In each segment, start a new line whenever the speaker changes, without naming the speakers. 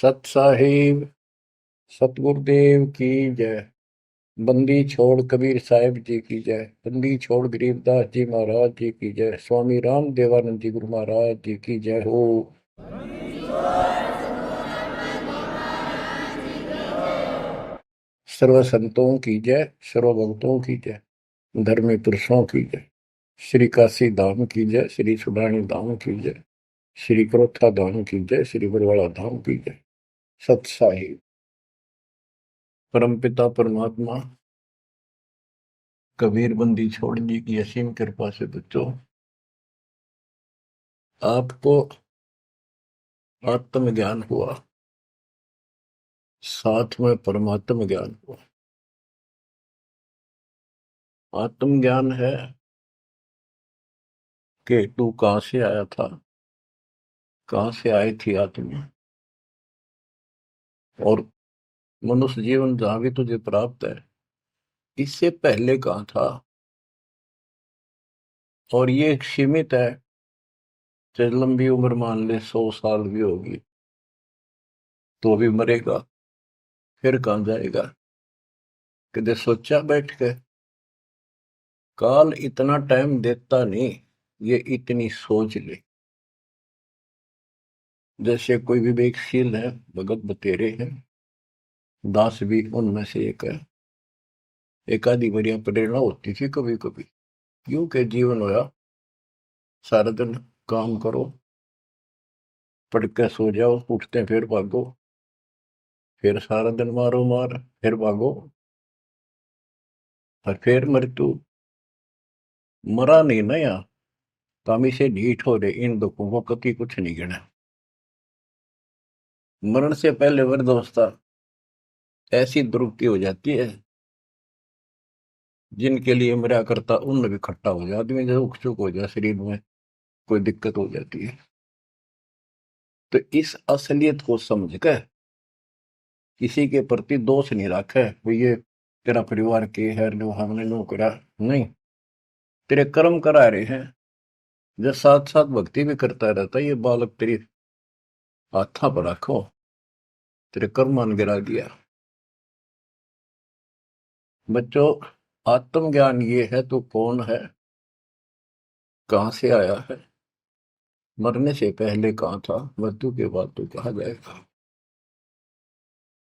सत साहिब सतगुरुदेव की जय। बंदी छोड़ कबीर साहिब जी की जय। बंदी छोड़ गरीबदास जी महाराज जी की जय। स्वामी राम देवानंद जी गुरु महाराज जी की जय हो। सर्व संतों की जय, सर्व भक्तों की जय, धर्मी पुरुषों की जय। श्री काशी धाम की जय, श्री सुडानी धाम की जय, श्री क्रोथा धाम की जय, श्री बरवाड़ा धाम की जय। सत साहिब परमपिता परमात्मा कबीर बंदी छोड़ जी की असीम कृपा से बच्चों आपको आत्म ज्ञान हुआ, साथ में परमात्म ज्ञान हुआ। आत्म ज्ञान है कि तू कहां से आया था, कहां से आई थी आत्मा, और मनुष्य जीवन जहां भी तुझे प्राप्त है इससे पहले कहां था। और ये एक सीमित है, चाहे लंबी उम्र मान ले 100 साल भी होगी तो भी मरेगा, फिर कहां जाएगा। कदे सोचा बैठ के, काल इतना टाइम देता नहीं, ये इतनी सोच ले। जैसे कोई विवेकशील है, भगत बतेरे हैं, दास भी उनमें से एक है। एक आधी बढ़िया प्रेरणा होती थी कभी कभी, क्यों के जीवन होया सारा दिन काम करो, पढ़ के सो जाओ, उठते फिर भागो, फिर सारा दिन मारो मार, फिर भागो, और फिर मृत्यु। मरा नहीं ना यहाँ, कामी से ढीठ हो रहे, इन दुखों को कभी कुछ नहीं गिना। मरण से पहले वृद्धावस्था ऐसी दुर्गति हो जाती है, जिनके लिए मरा करता उन भी खट्टा हो जाए, आदमी जैसे उख चुक हो जाए, शरीर में कोई दिक्कत हो जाती है। तो इस असलियत को समझ कर किसी के प्रति दोष नहीं रखे, भाई ये तेरा परिवार के है, नो हमने नो करा, नहीं, तेरे कर्म करा रहे हैं। जब साथ साथ भक्ति भी करता रहता, ये बालक तेरी हाथा पर रखो, तेरे कर्म मान गिरा दिया। बच्चों, आत्मज्ञान ये है तू कौन है, कहां से आया है, मरने से पहले कहां था, मृत्यु के बाद तू कहा जाएगा,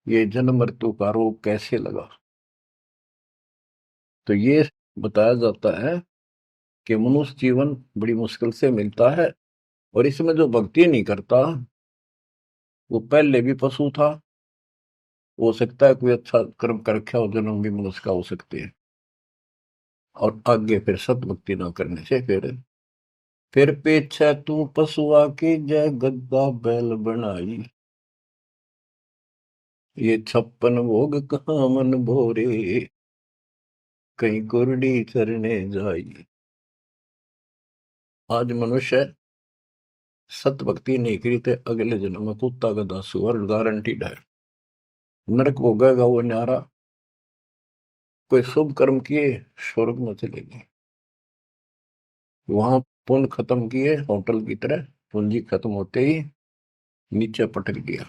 ये जन्म मृत्यु का रोग कैसे लगा। तो ये बताया जाता है कि मनुष्य जीवन बड़ी मुश्किल से मिलता है, और इसमें जो भक्ति नहीं करता वो पहले भी पशु था, हो सकता है कोई अच्छा कर्म कर रखा हो, जन्म भी मनुष्य का हो सकते हैं, और आगे फिर सतभक्ति ना करने से फिर पीछे तू पशुआ की जय गद्दा बैल बनाई, ये 56 भोग कहाँ मन भोरे, कहीं कुरडी चरने जाई। आज मनुष्य सत भक्ति नहीं करी तो अगले जन्म में कुत्ता गधा सुअर गारंटीड है, नरक भोगेगा वो न्यारा। कोई शुभ कर्म किए स्वर्ग में चले गए, वहां पुण्य खत्म किए होटल की तरह, पूंजी खत्म होते ही नीचे पटक दिया।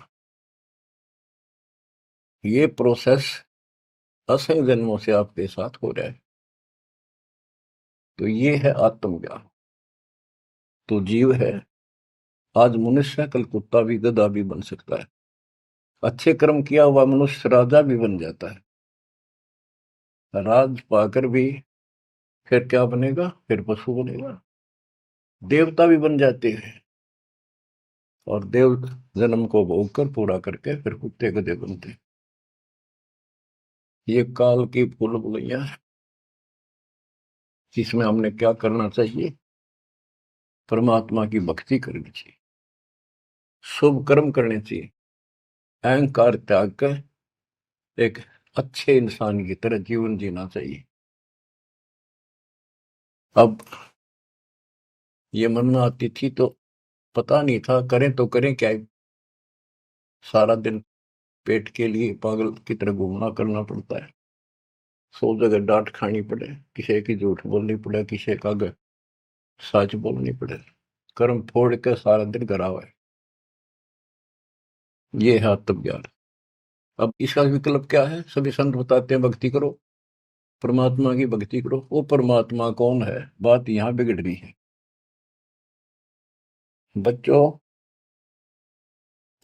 ये प्रोसेस असंख्य जन्मों से आपके साथ हो रहा है। तो ये है आत्मज्ञान। तो जीव है, आज मनुष्य है, कल कुत्ता भी गधा भी बन सकता है। अच्छे कर्म किया हुआ मनुष्य राजा भी बन जाता है, राज पाकर भी फिर क्या बनेगा, फिर पशु बनेगा, देवता भी बन जाते हैं, और देव जन्म को भोग कर पूरा करके फिर कुत्ते गधे बनते हैं। ये काल की भूल भुलैया है, जिसमें हमने क्या करना चाहिए, परमात्मा की भक्ति करनी चाहिए, शुभ कर्म करने चाहिए, अहंकार त्याग कर एक अच्छे इंसान की तरह जीवन जीना चाहिए। अब ये मन में आती थी तो पता नहीं था करें तो करें क्या, सारा दिन पेट के लिए पागल की तरह घूमना करना पड़ता है, 100 जगह डांट खानी पड़े, किसी की झूठ बोलनी पड़े, किसी का सच बोलनी पड़े, कर्म फोड़ के सारा दिन घर आवे। ये है आत्मज्ञान। अब इसका विकल्प क्या है? सभी संत बताते हैं भक्ति करो, परमात्मा की भक्ति करो। वो परमात्मा कौन है, बात यहां बिगड़ रही है बच्चों।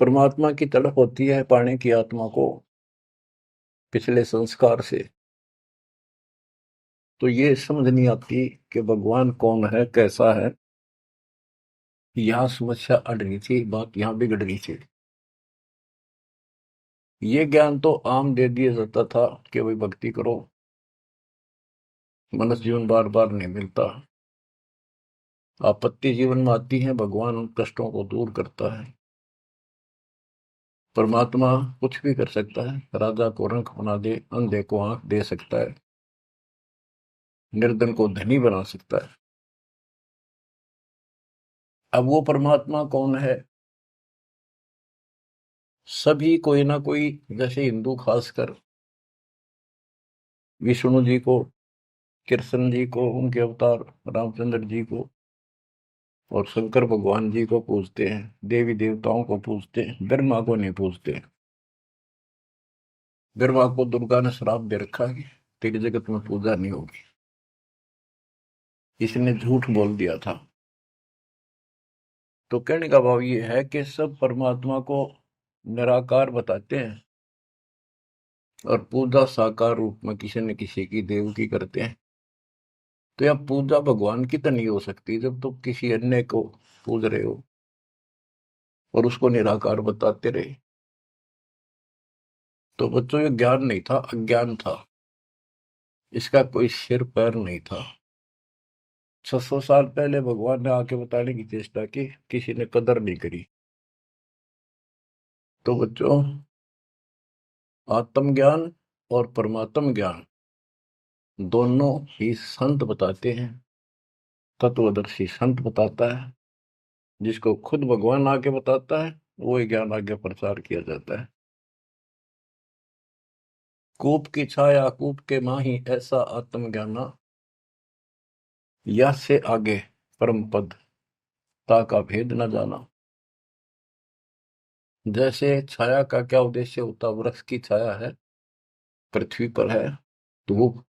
परमात्मा की तड़प होती है पाने की आत्मा को पिछले संस्कार से। तो ये समझ नहीं आती कि भगवान कौन है, कैसा है। यहां समस्या अड़ रही थी, बात यहां बिगड़ रही थी। ये ज्ञान तो आम दे दिया जाता था कि भाई भक्ति करो, मनुष्य जीवन बार बार नहीं मिलता, आपत्ति जीवन में आती है, भगवान उन कष्टों को दूर करता है। परमात्मा कुछ भी कर सकता है, राजा को रंक बना दे, अंधे को आंख दे सकता है, निर्धन को धनी बना सकता है। अब वो परमात्मा कौन है? सभी कोई ना कोई, जैसे हिंदू खासकर विष्णु जी को, कृष्ण जी को, उनके अवतार रामचंद्र जी को और शंकर भगवान जी को पूजते हैं, देवी देवताओं को पूजते हैं, ब्रह्मा को नहीं पूजते। ब्रह्मा को दुर्गा ने श्राप दे रखा है कि तेरी जगत में पूजा नहीं होगी, इसने झूठ बोल दिया था। तो कहने का भाव ये है कि सब परमात्मा को निराकार बताते हैं और पूजा साकार रूप में किसी न किसी की देव की करते हैं। तो यह पूजा भगवान की तो नहीं हो सकती जब तुम किसी अन्य को पूज रहे हो और उसको निराकार बताते रहे। तो बच्चों ये ज्ञान नहीं था, अज्ञान था। इसका कोई सिर पैर नहीं था। 600 साल पहले भगवान ने आके बताने की चेष्टा की, किसी ने कदर नहीं करी। तो बच्चों, आत्मज्ञान और परमात्म ज्ञान दोनों ही संत बताते हैं, तत्वदर्शी संत बताता है। जिसको खुद भगवान आके बताता है वही ज्ञान आगे प्रचार किया जाता है। कूप की छाया कूप के माही, ऐसा आत्मज्ञाना, या से आगे परम पद ता का भेद न जाना। जैसे छाया का क्या उद्देश्य होता, वृक्ष की छाया है, पृथ्वी पर है, धूप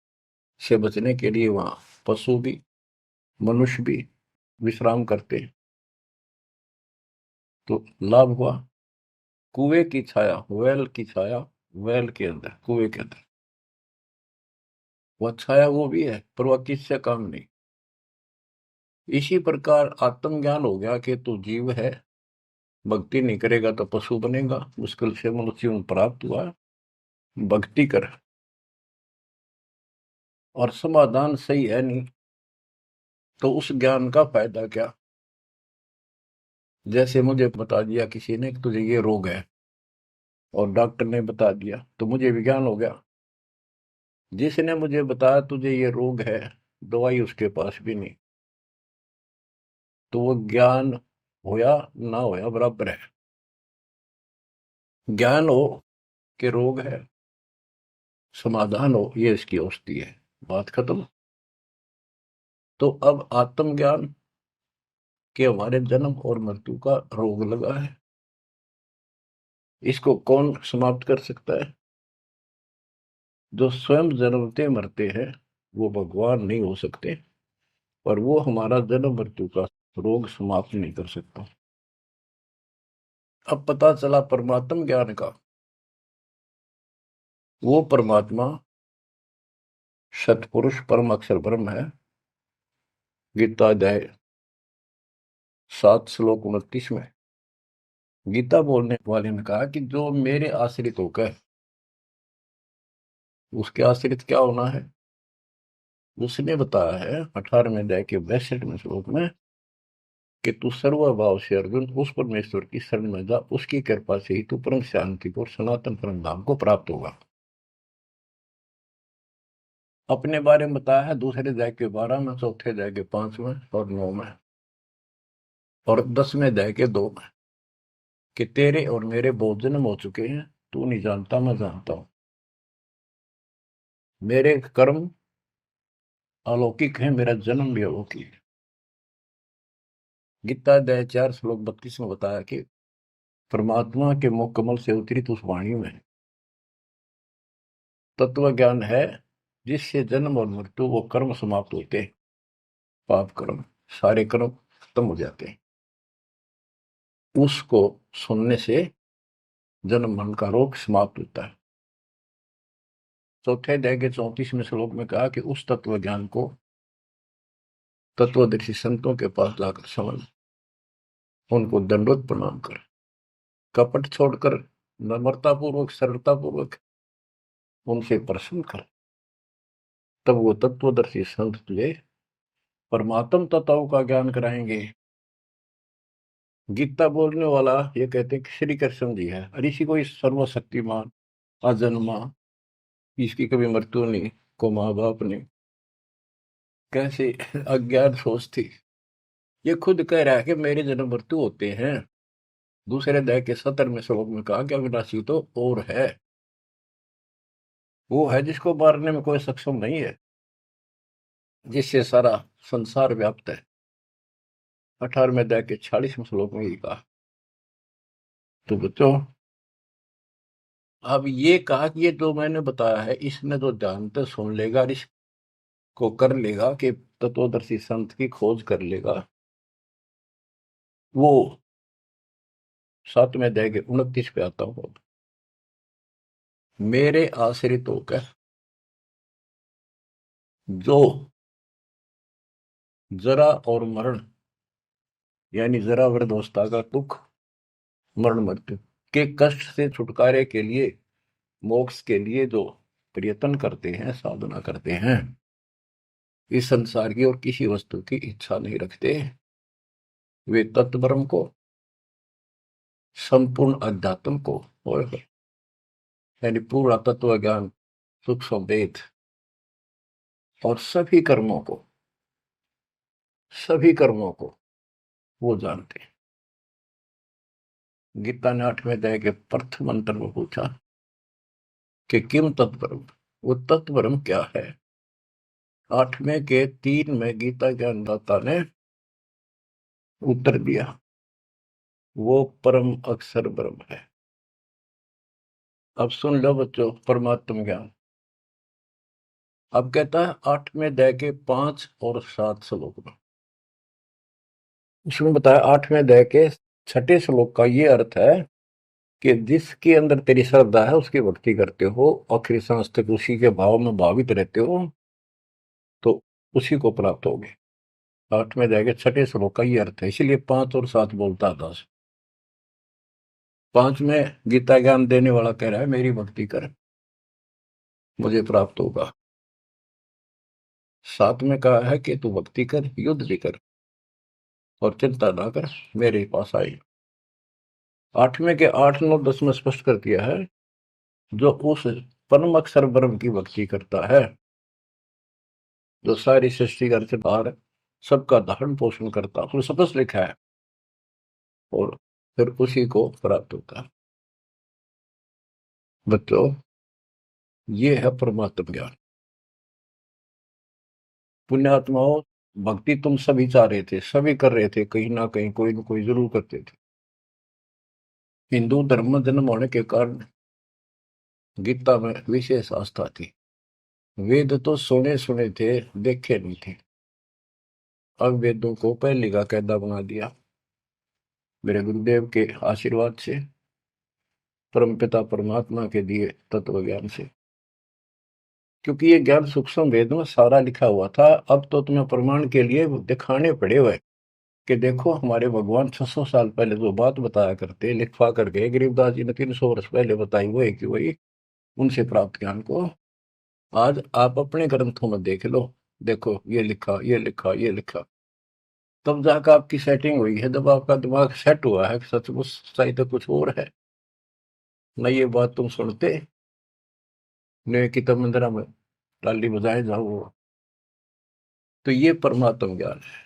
से बचने के लिए वहां पशु भी मनुष्य भी विश्राम करते हैं। तो लाभ हुआ। कुएं की छाया, वेल की छाया, वेल के अंदर, कुएं के अंदर वह छाया वो भी है, पर वह किससे काम नहीं। इसी प्रकार आत्मज्ञान हो गया कि तू जीव है, भक्ति नहीं करेगा तो पशु बनेगा, मुश्किल से मनुष्य जीवन प्राप्त हुआ है, भक्ति कर। और समाधान सही है नहीं तो उस ज्ञान का फायदा क्या? जैसे मुझे बता दिया किसी ने कि तुझे ये रोग है, और डॉक्टर ने बता दिया, तो मुझे विज्ञान हो गया। जिसने मुझे बताया तुझे ये रोग है, दवाई उसके पास भी नहीं, तो वो ज्ञान होया ना होया बराबर है। ज्ञान हो कि रोग है, समाधान हो ये इसकी औषधि है, बात खत्म। तो अब आत्मज्ञान के हमारे जन्म और मृत्यु का रोग लगा है, इसको कौन समाप्त कर सकता है? जो स्वयं जन्मते मरते हैं वो भगवान नहीं हो सकते, और वो हमारा जन्म मृत्यु का रोग समाप्त नहीं कर सकता। अब पता चला परमात्म ज्ञान का, वो परमात्मा सतपुरुष परम अक्षर ब्रह्म है। गीता अध्याय 7 श्लोक 29 में गीता बोलने वाले ने कहा कि जो मेरे आश्रित होकर, उसके आश्रित क्या होना है? उसने बताया है 18वें अध्याय के 62वें श्लोक में कि तू सर्वभाव से अर्जुन उस परमेश्वर की शरण में जा, उसकी कृपा से ही तू परम शांति को और सनातन परम धाम को प्राप्त होगा। अपने बारे में बताया है दूसरे अध्याय के 12 में, चौथे अध्याय के 5 में और 9 में, और 10वें अध्याय के 2 में, कि तेरे और मेरे बहुत जन्म हो चुके हैं, तू नहीं जानता मैं जानता हूं। मेरे कर्म अलौकिक है, मेरा जन्म भी अलौकिक है। गीता अध्याय 4 श्लोक 32 में बताया कि परमात्मा के मुख कमल से उतरी उस वाणी में तत्व ज्ञान है, जिससे जन्म और मृत्यु वो कर्म समाप्त होते हैं। पाप कर्म, सारे कर्म खत्म हो जाते हैं। उसको सुनने से जन्म मरण का रोग समाप्त होता है। चौथे अध्याय के 34वें श्लोक में कहा कि उस तत्व ज्ञान को तत्वदर्शी संतों के पास जाकर समझ, उनको दंडवत प्रणाम कर, कपट छोड़कर नम्रता पूर्वक, सरलता पूर्वक उनसे प्रश्न कर, तब वो तत्वदर्शी संत तुझे परमात्म तत्वों का ज्ञान कराएंगे। गीता बोलने वाला ये कहते हैं कि श्री कृष्ण जी है, ऋषि कोई सर्वशक्तिमान अजन्मा, इसकी कभी मृत्यु नहीं, को माँ बाप ने कैसे अज्ञान सोच थी। ये खुद कह रहा है कि मेरे जन्म मृत्यु होते हैं। दूसरे अध्याय के 17वें श्लोक में कहा कि अविनाशी तो और है, वो है जिसको मारने में कोई सक्षम नहीं है, जिससे सारा संसार व्याप्त है। 18वें अध्याय के 46वें श्लोक में ये कहा। तो बच्चों, अब ये कहा कि ये जो मैंने बताया है, इसने जो ध्यान से सुन लेगा, इसको कर लेगा कि तत्वदर्शी संत की खोज कर लेगा, वो 7वें अध्याय के 29 पे आता हूं। मेरे आश्रित होकर जो जरा और मरण, यानी जरा वृद्धावस्था का दुख, मरण मृत्यु के कष्ट से छुटकारे के लिए, मोक्ष के लिए जो प्रयत्न करते हैं, साधना करते हैं, इस संसार की और किसी वस्तु की इच्छा नहीं रखते, वे तत्ब्रह्म को, संपूर्ण अध्यात्म को, और यानी पूरा तत्व ज्ञान, सूक्ष्म वेद और सभी कर्मों को वो जानते हैं। गीता ने 8वें अध्याय के प्रथम मंत्र में पूछा कि किम तत्परम, वो तत्परम क्या है। 8वें के 3 में गीता के अन्नदाता ने उत्तर दिया, वो परम अक्षर ब्रह्म है। अब सुन लो बच्चों, परमात्म ज्ञान। अब कहता है 8वें अध्याय के 5 और 7 श्लोक में, उसमें बताया 8वें अध्याय के 6ठे श्लोक का ये अर्थ है कि जिसके अंदर तेरी श्रद्धा है, उसकी भक्ति करते हो, आखिरी सांस तक उसी के भाव में भावित रहते हो, तो उसी को प्राप्त होगे। 8वें अध्याय के 6ठे श्लोक का ये अर्थ है, इसलिए 5 और 7 बोलता था। 5 में गीता ज्ञान देने वाला कह रहा है मेरी भक्ति कर, मुझे प्राप्त होगा। 7 में कहा है कि तू भक्ति कर, युद्ध भी कर और चिंता ना कर, मेरे पास आई। 8वें के 8, 9, 10 में स्पष्ट कर दिया है, जो उस परम अक्षर ब्रह्म की भक्ति करता है, जो सारी सृष्टि का रचनहार, सबका धारण पोषण करता, उसमें स्पष्ट लिखा है, और फिर उसी को प्राप्त होता है। बच्चों, ये है परमात्म ज्ञान। पुण्यात्माओं, भक्ति तुम सभी चाह रहे थे, सभी कर रहे थे, कहीं ना कहीं कोई ना कोई जरूर करते थे। हिंदू धर्म में जन्म होने के कारण गीता में विशेष आस्था थी। वेद तो सुने सुने थे, देखे नहीं थे। अब वेदों को पहले का कायदा बना दिया मेरे गुरुदेव के आशीर्वाद से, परमपिता परमात्मा के दिए तत्व ज्ञान से। क्योंकि ये ज्ञान सूक्ष्म वेद में सारा लिखा हुआ था। अब तो तुम्हें प्रमाण के लिए दिखाने पड़े हुए कि देखो, हमारे भगवान 600 साल पहले जो बात बताया करते, लिखवा कर गए गरीबदास जी ने 300 वर्ष पहले बताई, वो है कि वही उनसे प्राप्त ज्ञान को आज आप अपने ग्रंथों में देख लो। देखो, ये लिखा, ये लिखा, ये लिखा। तब जाकर आपकी सेटिंग हुई है, जब आपका दिमाग सेट हुआ है, सचमुच सही तो कुछ और है न। ये बात तुम सुनते ने कि तब मंदिरा में टाली बजाए जाओ। तो ये परमात्म ज्ञान है।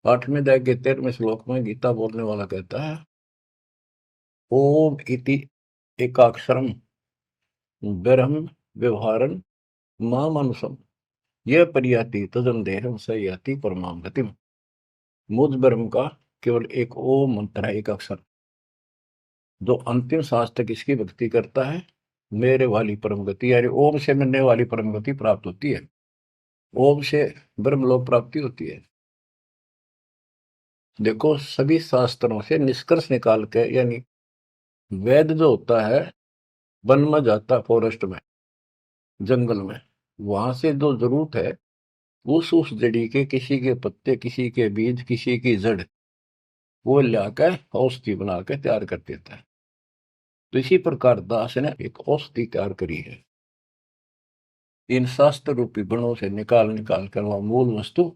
8वें अध्याय के 13वें श्लोक में गीता बोलने वाला कहता है, ओम इति एकाक्षरम ब्रह्म व्यवहारन मामनुषम यह परियाति तजन देहम स याति परमाम गतिम। मुझ ब्रह्म का केवल एक ओम मंत्र है, एक अक्षर, जो अंतिम सांस तक इसकी भक्ति करता है, मेरे वाली परम गति, यानी ओम से मिलने वाली परम गति प्राप्त होती है, ओम से ब्रह्मलोक प्राप्ति होती है। देखो, सभी शास्त्रों से निष्कर्ष निकाल के, यानी वेद जो होता है, वन में जाता है, फॉरेस्ट में, जंगल में, वहां से जो जरूरत है उस जड़ी के, किसी के पत्ते, किसी के बीज, किसी की जड़, वो लाकर औषधि बना के तैयार कर देता है। तो इसी प्रकार दास ने एक औषधि तैयार करी है, इन शास्त्र रूपी गुणों से निकाल निकाल कर वह मूल वस्तु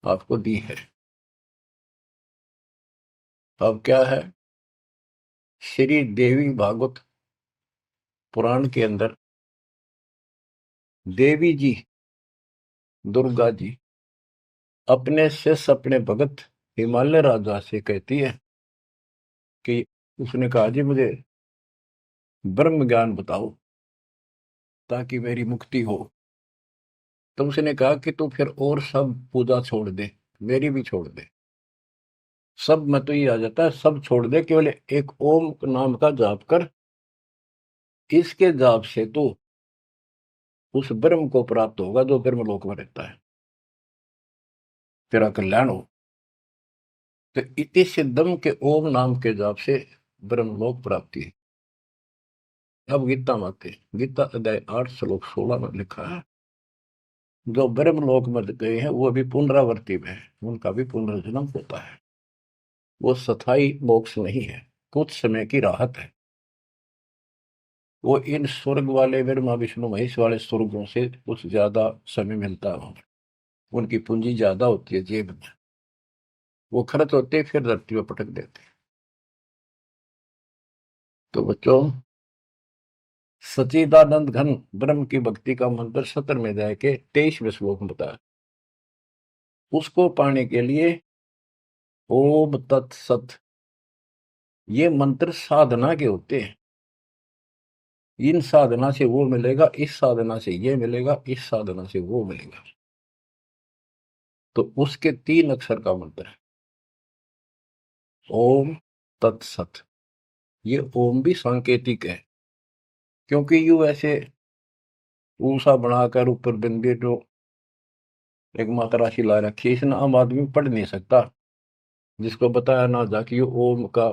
आपको दी है। अब क्या है, श्री देवी भागवत पुराण के अंदर देवी जी, दुर्गा जी, अपने शिष्य, अपने भगत हिमालय राजा से कहती है कि, उसने कहा जी मुझे ब्रह्म ज्ञान बताओ ताकि मेरी मुक्ति हो। तो उसने कहा कि तू फिर और सब पूजा छोड़ दे, मेरी भी छोड़ दे, सब में तो ये आ जाता है, सब छोड़ दे, केवल एक ओम नाम का जाप कर, इसके जाप से तो उस ब्रह्म को प्राप्त होगा जो ब्रह्म लोक में रहता है, तेरा कल्याण हो। तो इति सिद्धम के ओम नाम के जाप से ब्रह्मलोक प्राप्ति है। अब गीता माते, गीता अध्याय 8 श्लोक 16 में लिखा है, जो ब्रह्मलोक में गए हैं वो भी पुनरावृत्ति में है, उनका भी पुनर्जन्म होता है, वो स्थायी मोक्ष नहीं है, कुछ समय की राहत है। वो इन स्वर्ग वाले ब्रह्मा विष्णु महेश वाले स्वर्गों से कुछ ज्यादा समय मिलता है, उनकी पूंजी ज्यादा होती है जेब में, वो खर्च होते फिर धरती में पटक देते। तो बच्चों, सच्चिदानंद घन ब्रह्म की भक्ति का मंत्र 17वें अध्याय के 23वें श्लोक में बताया। उसको पाने के लिए ओम तत्सत, ये मंत्र साधना के होते हैं। इन साधना से वो मिलेगा, इस साधना से ये मिलेगा, इस साधना से वो मिलेगा। तो उसके 3 अक्षर का मंत्र है ओम तत्सत। ये ओम भी सांकेतिक है, क्योंकि यू ऐसे ऊषा बनाकर ऊपर बिंदी जो एक मात्रा राशि ला रखी है, इसने आम आदमी पढ़ नहीं सकता, जिसको बताया ना जा कि ये ओम का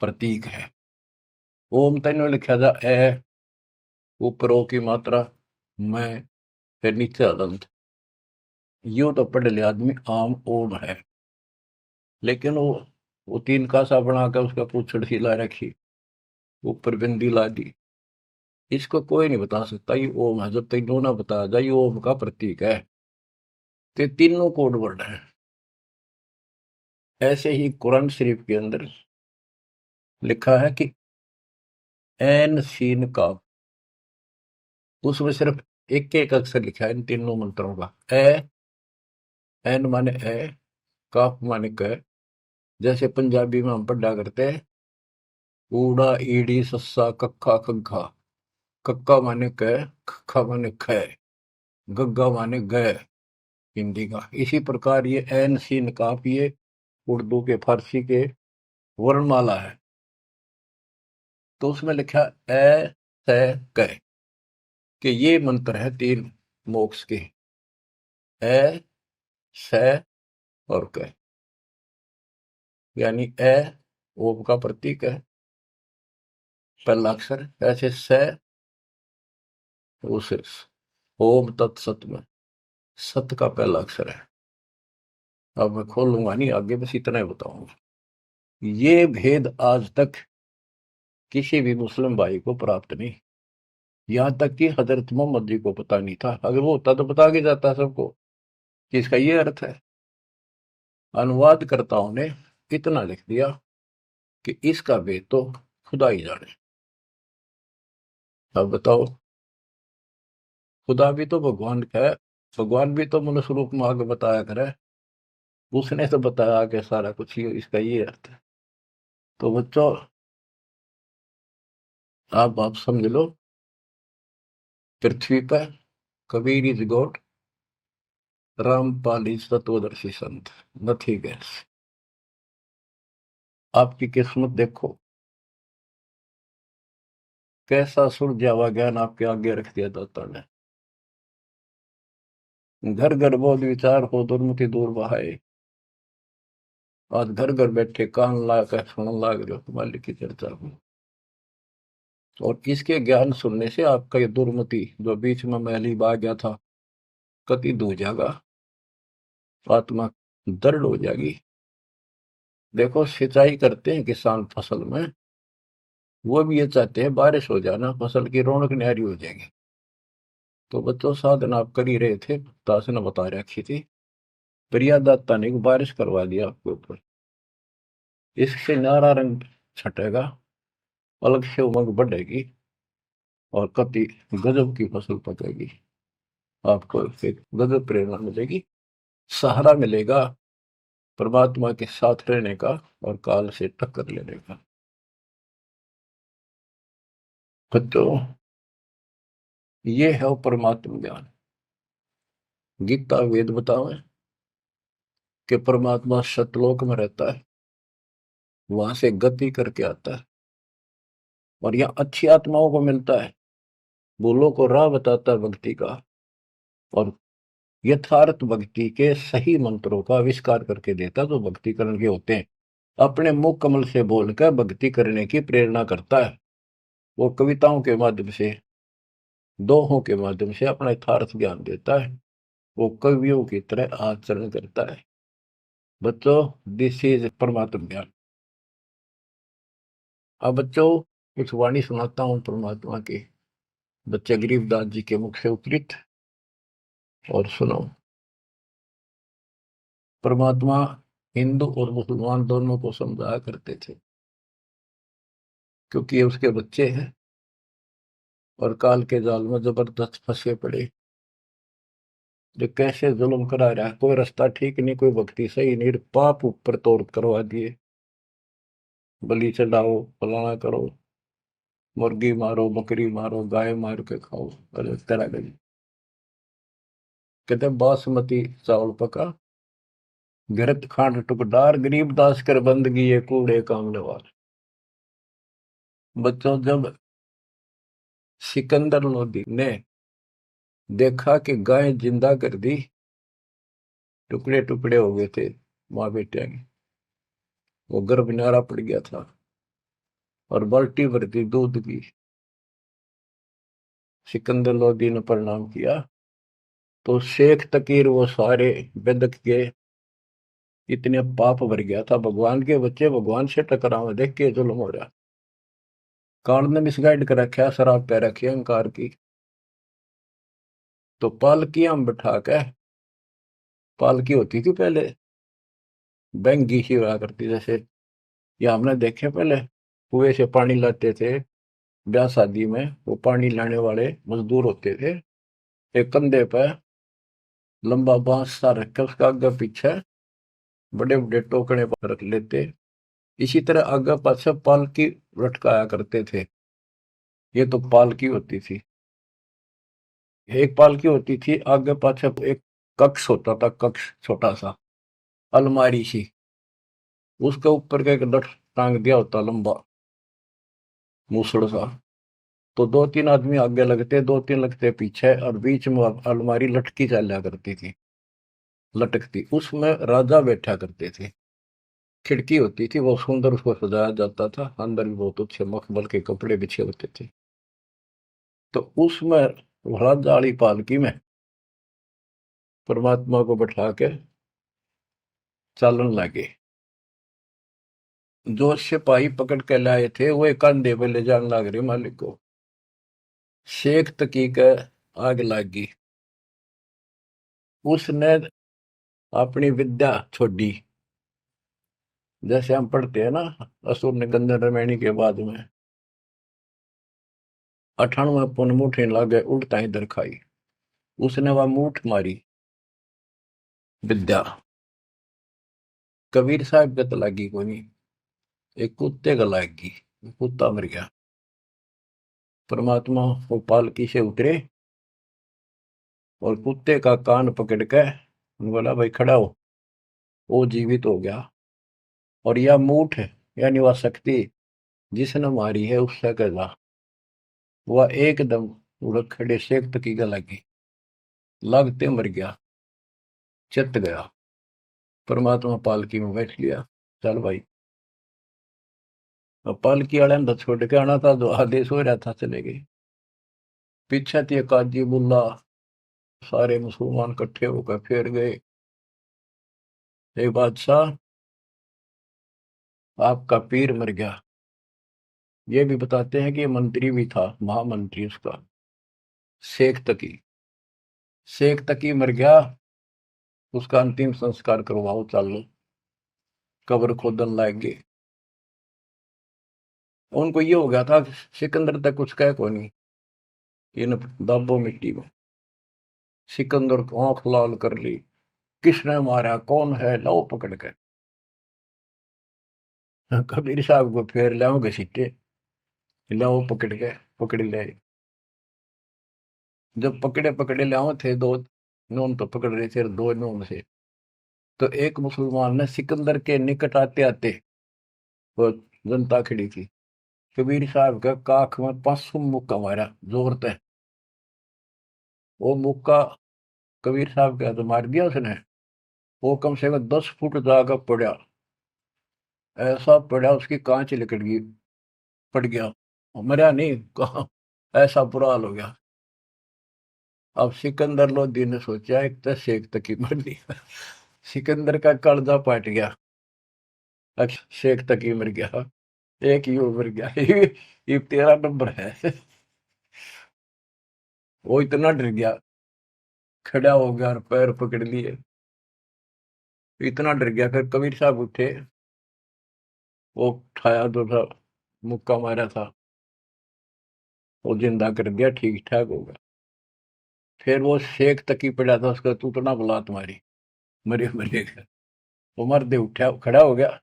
प्रतीक है। ओम तेन लिखा जा ए, ऊपर ओ की मात्रा, मैं, फिर नीचे अदंत, यूं तो पढ़ लिया आदमी आम ओम है, लेकिन वो 3 कासा बनाकर उसका पूछड़ सी ला रखी, ऊपर बिंदी ला दी, इसको कोई नहीं बता सकता ये ओम है जब तक ना बताया जाए ये ओम का प्रतीक है। तो तीनों कोड वर्ड है। ऐसे ही कुरान शरीफ के अंदर लिखा है कि एन सीन का, उसमें सिर्फ एक एक अक्षर लिखा है इन तीनों मंत्रों का। ए, एन माने ए, काफ माने क, जैसे पंजाबी में हम पढ़ा करते हैं ऊड़ा ईड़ी सस्सा कक्का खग्गा, कक्का माने क, खक्का माने ख, गग्गा माने ग, हिंदी का। इसी प्रकार ये एन सीन काफ, ये उर्दू के, फारसी के वर्णमाला है। तो उसमें लिखा ए से क, कि ये मंत्र है 3 मोक्ष के, ए से और क, यानी ए ओम का प्रतीक है, पहला अक्षर, ऐसे से उस ओम तत्सत में सत का पहला अक्षर है। अब मैं खोलूंगा नहीं आगे, बस इतना ही बताऊंगा। ये भेद आज तक किसी भी मुस्लिम भाई को प्राप्त नहीं, यहाँ तक कि हजरत मोहम्मद जी को पता नहीं था। अगर वो होता तो बता के जाता सबको कि इसका ये अर्थ है। अनुवादकर्ताओं ने इतना लिख दिया कि इसका भेद तो खुदा ही जाने। अब बताओ, खुदा भी तो भगवान का है, भगवान भी तो मनुष्य रूप में आगे बताया करे, उसने तो बताया आगे सारा कुछ, ही इसका ये अर्थ है। तो बच्चों, आप समझ लो, पृथ्वी पर Kabir is God, Rampal is तत्वदर्शी संत, नथिंग एल्स। आपकी किस्मत देखो, कैसा सुलझावा ज्ञान आपके आगे रख दिया दाता ने। घर घर बोध विचार हो दुर्मति दूर बहाए। आज घर घर बैठे कान ला कर सुन लाग रहे हो मालिक की चर्चा को। और इसके ज्ञान सुनने से आपका ये दुर्मति जो बीच में मैली बा गया था कति दूर जाएगा, आत्मा दृढ़ हो जाएगी। देखो सिंचाई करते हैं किसान फसल में, वो भी ये चाहते हैं बारिश हो जाना, फसल की रौनक न्यारी हो जाएगी। तो बच्चों साधना आप कर ही रहे थे, दास ने बता रखी थी, प्रिया दाता ने बारिश करवा दिया आपके ऊपर। इससे नारा रंग छटेगा, अलग से उमंग बढ़ेगी और कति गजब की फसल पकेगी। आपको एक गजब प्रेरणा मिलेगी, सहारा मिलेगा परमात्मा के साथ रहने का और काल से टक्कर लेने का। बच्चों ये है वो परमात्मा ज्ञान। गीता वेद बतावे कि परमात्मा सतलोक में रहता है, वहां से गति करके आता है और यहाँ अच्छी आत्माओं को मिलता है, भूलों को राह बताता है भक्ति का, और यथार्थ भक्ति के सही मंत्रों का आविष्कार करके देता जो भक्ति करने के होते हैं। अपने मुख कमल से बोलकर भक्ति करने की प्रेरणा करता है। वो कविताओं के माध्यम से, दोहों के माध्यम से अपना यथार्थ ज्ञान देता है। वो कवियों की तरह आचरण करता है। बच्चों दिस इज परमात्मा ज्ञान। अब बच्चों कुछ वाणी सुनाता हूं परमात्मा की, बच्चे गरीबदास जी के मुख से उद्धृत, और सुनो। परमात्मा हिंदू और मुसलमान दोनों को समझाया करते थे, क्योंकि ये उसके बच्चे हैं और काल के जाल में जबरदस्त फंसे पड़े। जो कैसे जुल्म करा रहा है, कोई रास्ता ठीक नहीं, कोई भक्ति सही नहीं, पाप ऊपर तोड़ करवा दिए, बलि चढ़ाओ, फलाना करो, मुर्गी मारो, बकरी मारो, गाय मार के खाओ, अलग तरह का। कहते बासमती चावल पका, घृत खांड टुकडार, गरीब दास कर बंदगी ये कूड़े कामने वाले। बच्चों जब सिकंदर लोधी ने देखा कि गाय जिंदा कर दी, टुकड़े टुकड़े हो गए थे माँ बेटे के, वो गर्भ न्यारा पड़ गया था और बाल्टी भर दी दूध की। सिकंदर लोधी ने प्रणाम किया तो शेख तकीर वो सारे बेदक के इतने पाप भर गया था, भगवान के बच्चे भगवान से टकराव देख के जुल्म हो रहा। काल ने मिसगाइड कर रखा, शराब पै रखी अहंकार की। तो पालकियां हम बिठा के, पालकी होती थी पहले बैंगी सी हुआ करती, जैसे ये हमने देखे पहले कुएं से पानी लाते थे ब्याह शादी में, वो पानी लाने वाले मजदूर होते थे, एक कंधे पे लंबा बांस सा रख उसका आगे पीछे बड़े बड़े टोकने पर रख लेते, इसी तरह आगे पाछे पालकी लटकाया करते थे। ये तो पालकी होती थी। एक पालकी होती थी, आगे पाछे एक कक्ष होता था, कक्ष छोटा सा अलमारी सी, उसके ऊपर का एक लठ टांग दिया होता लंबा मूसड़ सा। तो दो तीन आदमी आगे लगते, दो तीन लगते पीछे, और बीच में अलमारी लटकी चला करती थी, लटकती, उसमें राजा बैठा करते थे। खिड़की होती थी, बहुत सुंदर उसको सजाया जाता था, अंदर भी बहुत अच्छे मखमल के कपड़े बिछे होते थे। तो उसमें राजा वाली पालकी में परमात्मा को बैठा के चालन लगे। जो सिपाही पकड़ के लाए थे वो एक कंधे पे ले जाने लग रहे मालिक को। शेख तकी के आग लगी, उसने अपनी विद्या छोड़ी। जैसे हम पढ़ते हैं ना, असुर ने गंधर रमैनी के बाद में 98 पुन मुठे लागे उल्टा इधर खाई, उसने वह मूठ मारी विद्या। कबीर साहब गत लागी को नहीं, एक कुत्ते का लागी, कुत्ता मर गया। परमात्मा वो पालकी से उतरे और कुत्ते का कान पकड़ के बोला भाई खड़ा हो, वो जीवित हो गया। और यह मूठ यानी वह शक्ति जिसने मारी है उससे कहा वह एकदम उड़क खड़े शेख तकी गला की लागते मर गया, चित गया। परमात्मा पालकी में बैठ लिया, चल भाई। अब पालकी वाले ने तो छोड़ के आना था, जो आदेश हो रहा था चले गए। पीछे थी काजी बुल्ला, सारे मुसलमान इकट्ठे होकर फिर गए। हे बादशाह, आपका पीर मर गया। ये भी बताते हैं कि ये मंत्री भी था, महामंत्री उसका, शेख तकी। शेख तकी मर गया, उसका अंतिम संस्कार करवाओ, चलो कब्र खोदन लाएंगे। उनको ये हो गया था, सिकंदर तक कुछ कह को नहीं, इन दाबो मिट्टी में। सिकंदर को आंख लाल कर ली, किसने मारा, कौन है, लो पकड़ के। कबीर साहब को फिर लाओगे सीटे, लाओ पकड़ के, पकड़ ले। जब पकड़े पकड़े लाओ थे दो नून तो पकड़ रहे थे, दो नून से। तो एक मुसलमान ने सिकंदर के निकट आते आते, वो जनता खड़ी थी, कबीर साहब का काख में 500 मुक्का मारा जोर से। वो मुक्का कबीर साहब का तो मार दिया उसने। वो कम से कम 10 फुट जाकर पड़ा, ऐसा पड़ा उसकी कांच निकल गई, पड़ गया। मरा नहीं, कहा, ऐसा बुरा हाल हो गया। अब सिकंदर लोधी ने सोचा एक तो शेख तक ही मर दिया। सिकंदर का कलजा पाट गया, अब शेख तक ही मर गया, एक ही मर गया। ये 13 नंबर है। वो इतना डर गया, खड़ा हो गया और पैर पकड़ लिए, इतना डर गया। फिर कबीर साहब उठे, वो उठाया तो था, मुक्का मारा था, वो जिंदा कर दिया, ठीक ठाक हो गया। फिर वो शेख तकी पड़ा था, उसका तूतना बुला तुम्हारी, मरे मरेगा। वो मर्दे उठा, खड़ा हो गया।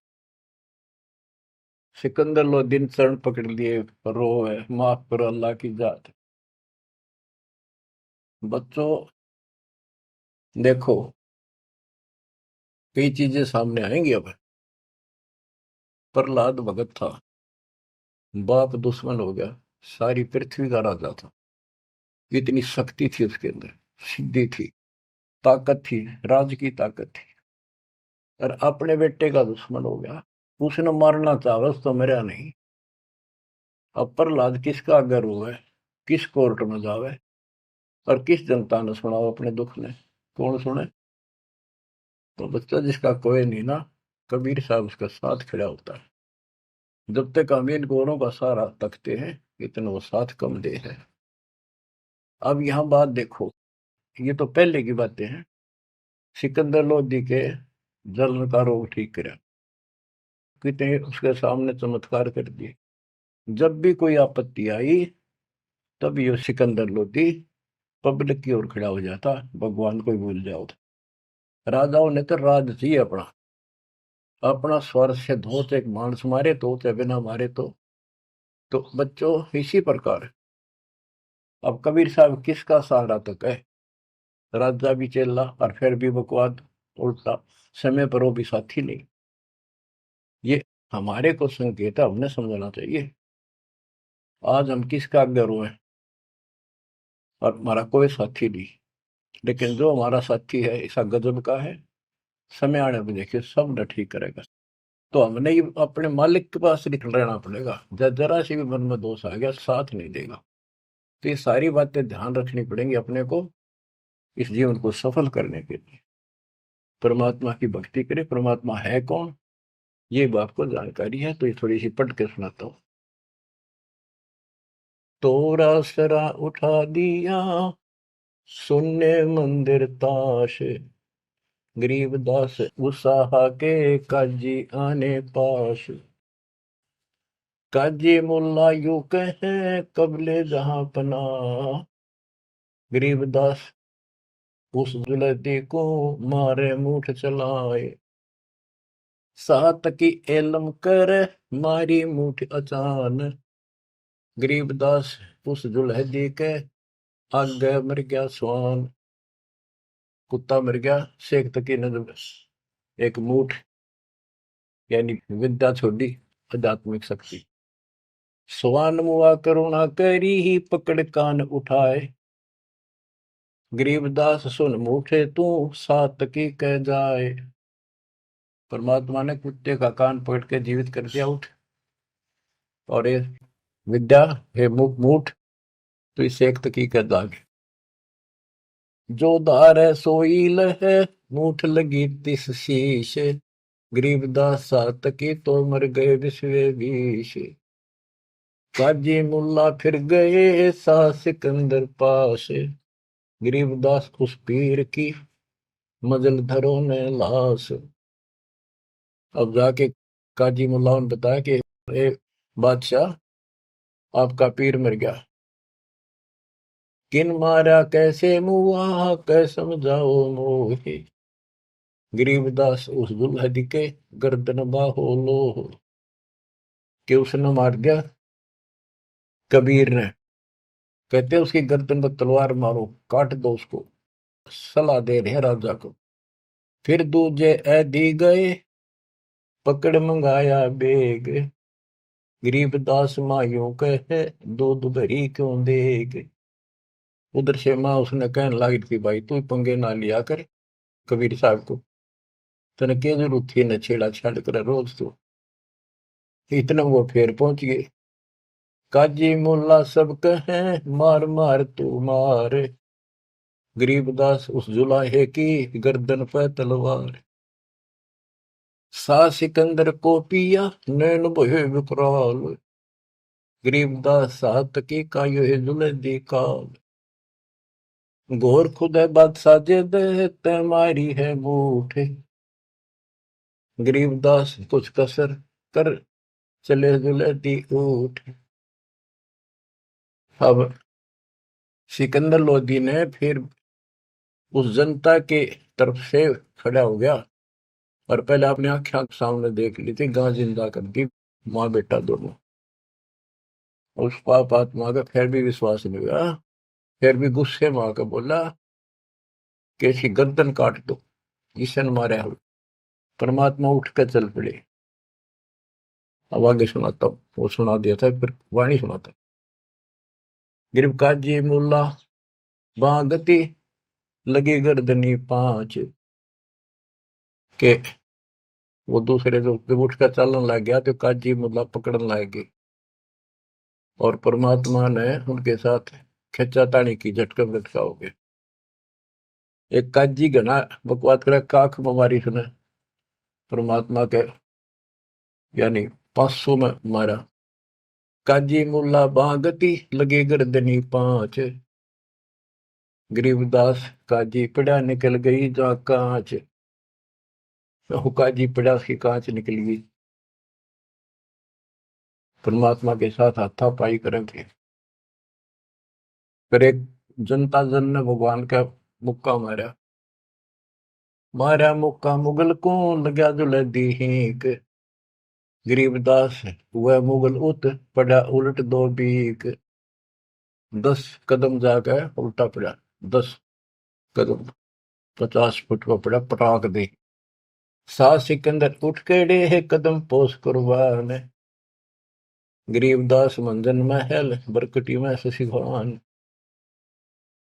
सिकंदर लोदीन चरण पकड़ लिए, रो है, माफ करो अल्लाह की जात। बच्चों देखो, कई चीजें सामने आएंगी अब। प्रहलाद भगत था, बाप दुश्मन हो गया, सारी पृथ्वी का राजा था। इतनी शक्ति थी उसके अंदर, सिद्धि थी, ताकत थी, राज की ताकत थी, और अपने बेटे का दुश्मन हो गया। उसने मारना चाहा तो मेरा नहीं। अब प्रहलाद किसका गर्व है, किस कोर्ट में जावे, और किस जनता ने सुनाओ अपने दुख ने, कौन सुने। तो बच्चा जिसका कोई नहीं ना, कबीर साहब उसका साथ खड़ा होता है। जब तक हम इन गोरों का सहारा तकते हैं, इतना वो साथ कम दे है। अब यहाँ बात देखो, ये तो पहले की बातें हैं। सिकंदर लोधी के जलन का रोग ठीक करा, कितने उसके सामने चमत्कार कर दिए। जब भी कोई आपत्ति आई, तब ये सिकंदर लोधी पब्लिक की ओर खड़ा हो जाता, भगवान को ही भूल जाओ। राजाओं ने तो राज चाहिए अपना, अपना स्वर से धो, एक मानस मारे तो चाहे बिना मारे तो बच्चों इसी प्रकार। अब कबीर साहब किसका सहारा तक है, राजा भी चेला और फिर भी बकवाद उल्टा, समय पर वो भी साथी नहीं। ये हमारे को संकेत है, हमने समझना चाहिए। आज हम किसका आज्ञा हैं, और हमारा कोई साथी नहीं। लेकिन जो हमारा साथी है ऐसा गजब का है, समय आने पर देखिए सब न ठीक करेगा। तो हमने ही अपने मालिक के पास निकल रहना पड़ेगा, जरा सी भी मन में दोष आ गया साथ नहीं देगा। तो ये सारी बातें ध्यान रखनी पड़ेंगी अपने को, इस जीवन को सफल करने के लिए। परमात्मा की भक्ति करें। परमात्मा है कौन, ये भी आपको जानकारी है, तो ये थोड़ी सी पढ़ के सुनाता हूँ। तोरा सरा उठा दिया, सुनने मंदिर ताश, गरीबदास उसाहा के काजी आने पास। काजी मुल्ला यू कहे कबले जहां पना, गरीबदास उस जुलती को मारे मुठ चलाए। सात की एलम कर मारी मुठ अचान, गरीबदास उस जुलहदी के आगे मर गया स्वान। कुत्ता मर गया, शेख तकी ने जब एक मूठ यानी विद्या छोड़ी, आध्यात्मिक शक्ति, स्वान मुआ करुणा करी ही पकड़ कान उठाए। गरीबदास सुन मूठे तू सात की कह जाए। परमात्मा ने कुत्ते का कान पकड़ के जीवित कर दिया, उठ। और ये विद्या हे मूठ, तो इसे एक तकी कह दागे। जो धार है सोई लहे, मूठ लगी तिस शीश। गरीबदास सात की तो मर गए विश्वे बीश। काजी मुल्ला फिर गए सा सिकंदर पास। गरीबदास उस पीर की मजल धरो ने लाश। अब जाके काजी मुल्ला ने बताया कि ए बादशाह, आपका पीर मर गया। किन मारा कैसे मुआ कै समझाओ मोहे। गरीबदास उस दुल्हन के गर्दन बाहो लो। कि उसने मार दिया कबीर ने। कहते उसकी गर्दन पर तलवार मारो, काट दो उसको। सलाह दे रहे राजा को। फिर दूजे ऐदी गए, पकड़ मंगाया बेग। गरीबदास मायूं कहे, दूध भरी क्यों देग। उधर से माँ उसने कहने लगी थी, भाई तू पंगे ना लिया कर कबीर साहब को, तने क्या जरूरत थी न छेड़ा छाड़ कर रोज तो। इतना वो फिर पहुंच गए। काजी मुल्ला सब कहे, मार मार तू मार। गरीबदास उस जुलाहे की गर्दन पे तलवार। सा सिकंदर को पिया नैन भये विकराल। गरीबदास सात की का यो जुलदी काल। घोर खुद है बादशाह जे दे, तै मारी है मूठ। गरीबदास कुछ कसर कर चले जुलदी ऊठ। अब सिकंदर लोधी ने फिर उस जनता के तरफ से खड़ा हो गया और पहले अपने आंखें सामने देख ली थी गां जिंदा कर दी, माँ बेटा दोनों। उस पाप आत्मा का फिर भी विश्वास नहीं हुआ। फिर भी गुस्से में आकर बोला कि इसकी गर्दन काट दो, ईशन मारे हम। परमात्मा उठ कर चल पड़े। अब आगे सुनाता हूँ, वो सुना दिया था फिर वाणी सुनाता। गिरब काजी मुल्ला बागती लगी गर्दनी पांच। के वो दूसरे जो उठ कर चलने लग गया तो काजी मुल्ला पकड़ने लग गए और परमात्मा ने उनके साथ खिंचा तानी की, झटका झटका हो गया। एक काजी घना बकवाद करे, काख बीमारी सुने परमात्मा के यानी 500 में मारा। काजी मुल्ला बागती लगे गर्दनी पांच। गरीबदास काजी पड़ा निकल गई जा कांच। काजी पड़ा उसकी कांच निकल गई। परमात्मा के साथ हाथापाई करेंगे। फिर एक जनता जन ने भगवान का मुक्का मारा। मारा मुक्का मुगल को लगा जुलदी हीक। गरीबदास वह मुगल उत पड़ा उलट दो बीक। 10 कदम जाकर उल्टा पड़ा, 10 कदम 50 फुट पर पड़ा, पटाक दे। सा सिकंदर उठ केड़े है कदम पोस कुर्बान। गरीबदास मंजन महल बरकटी में शशि भगवान।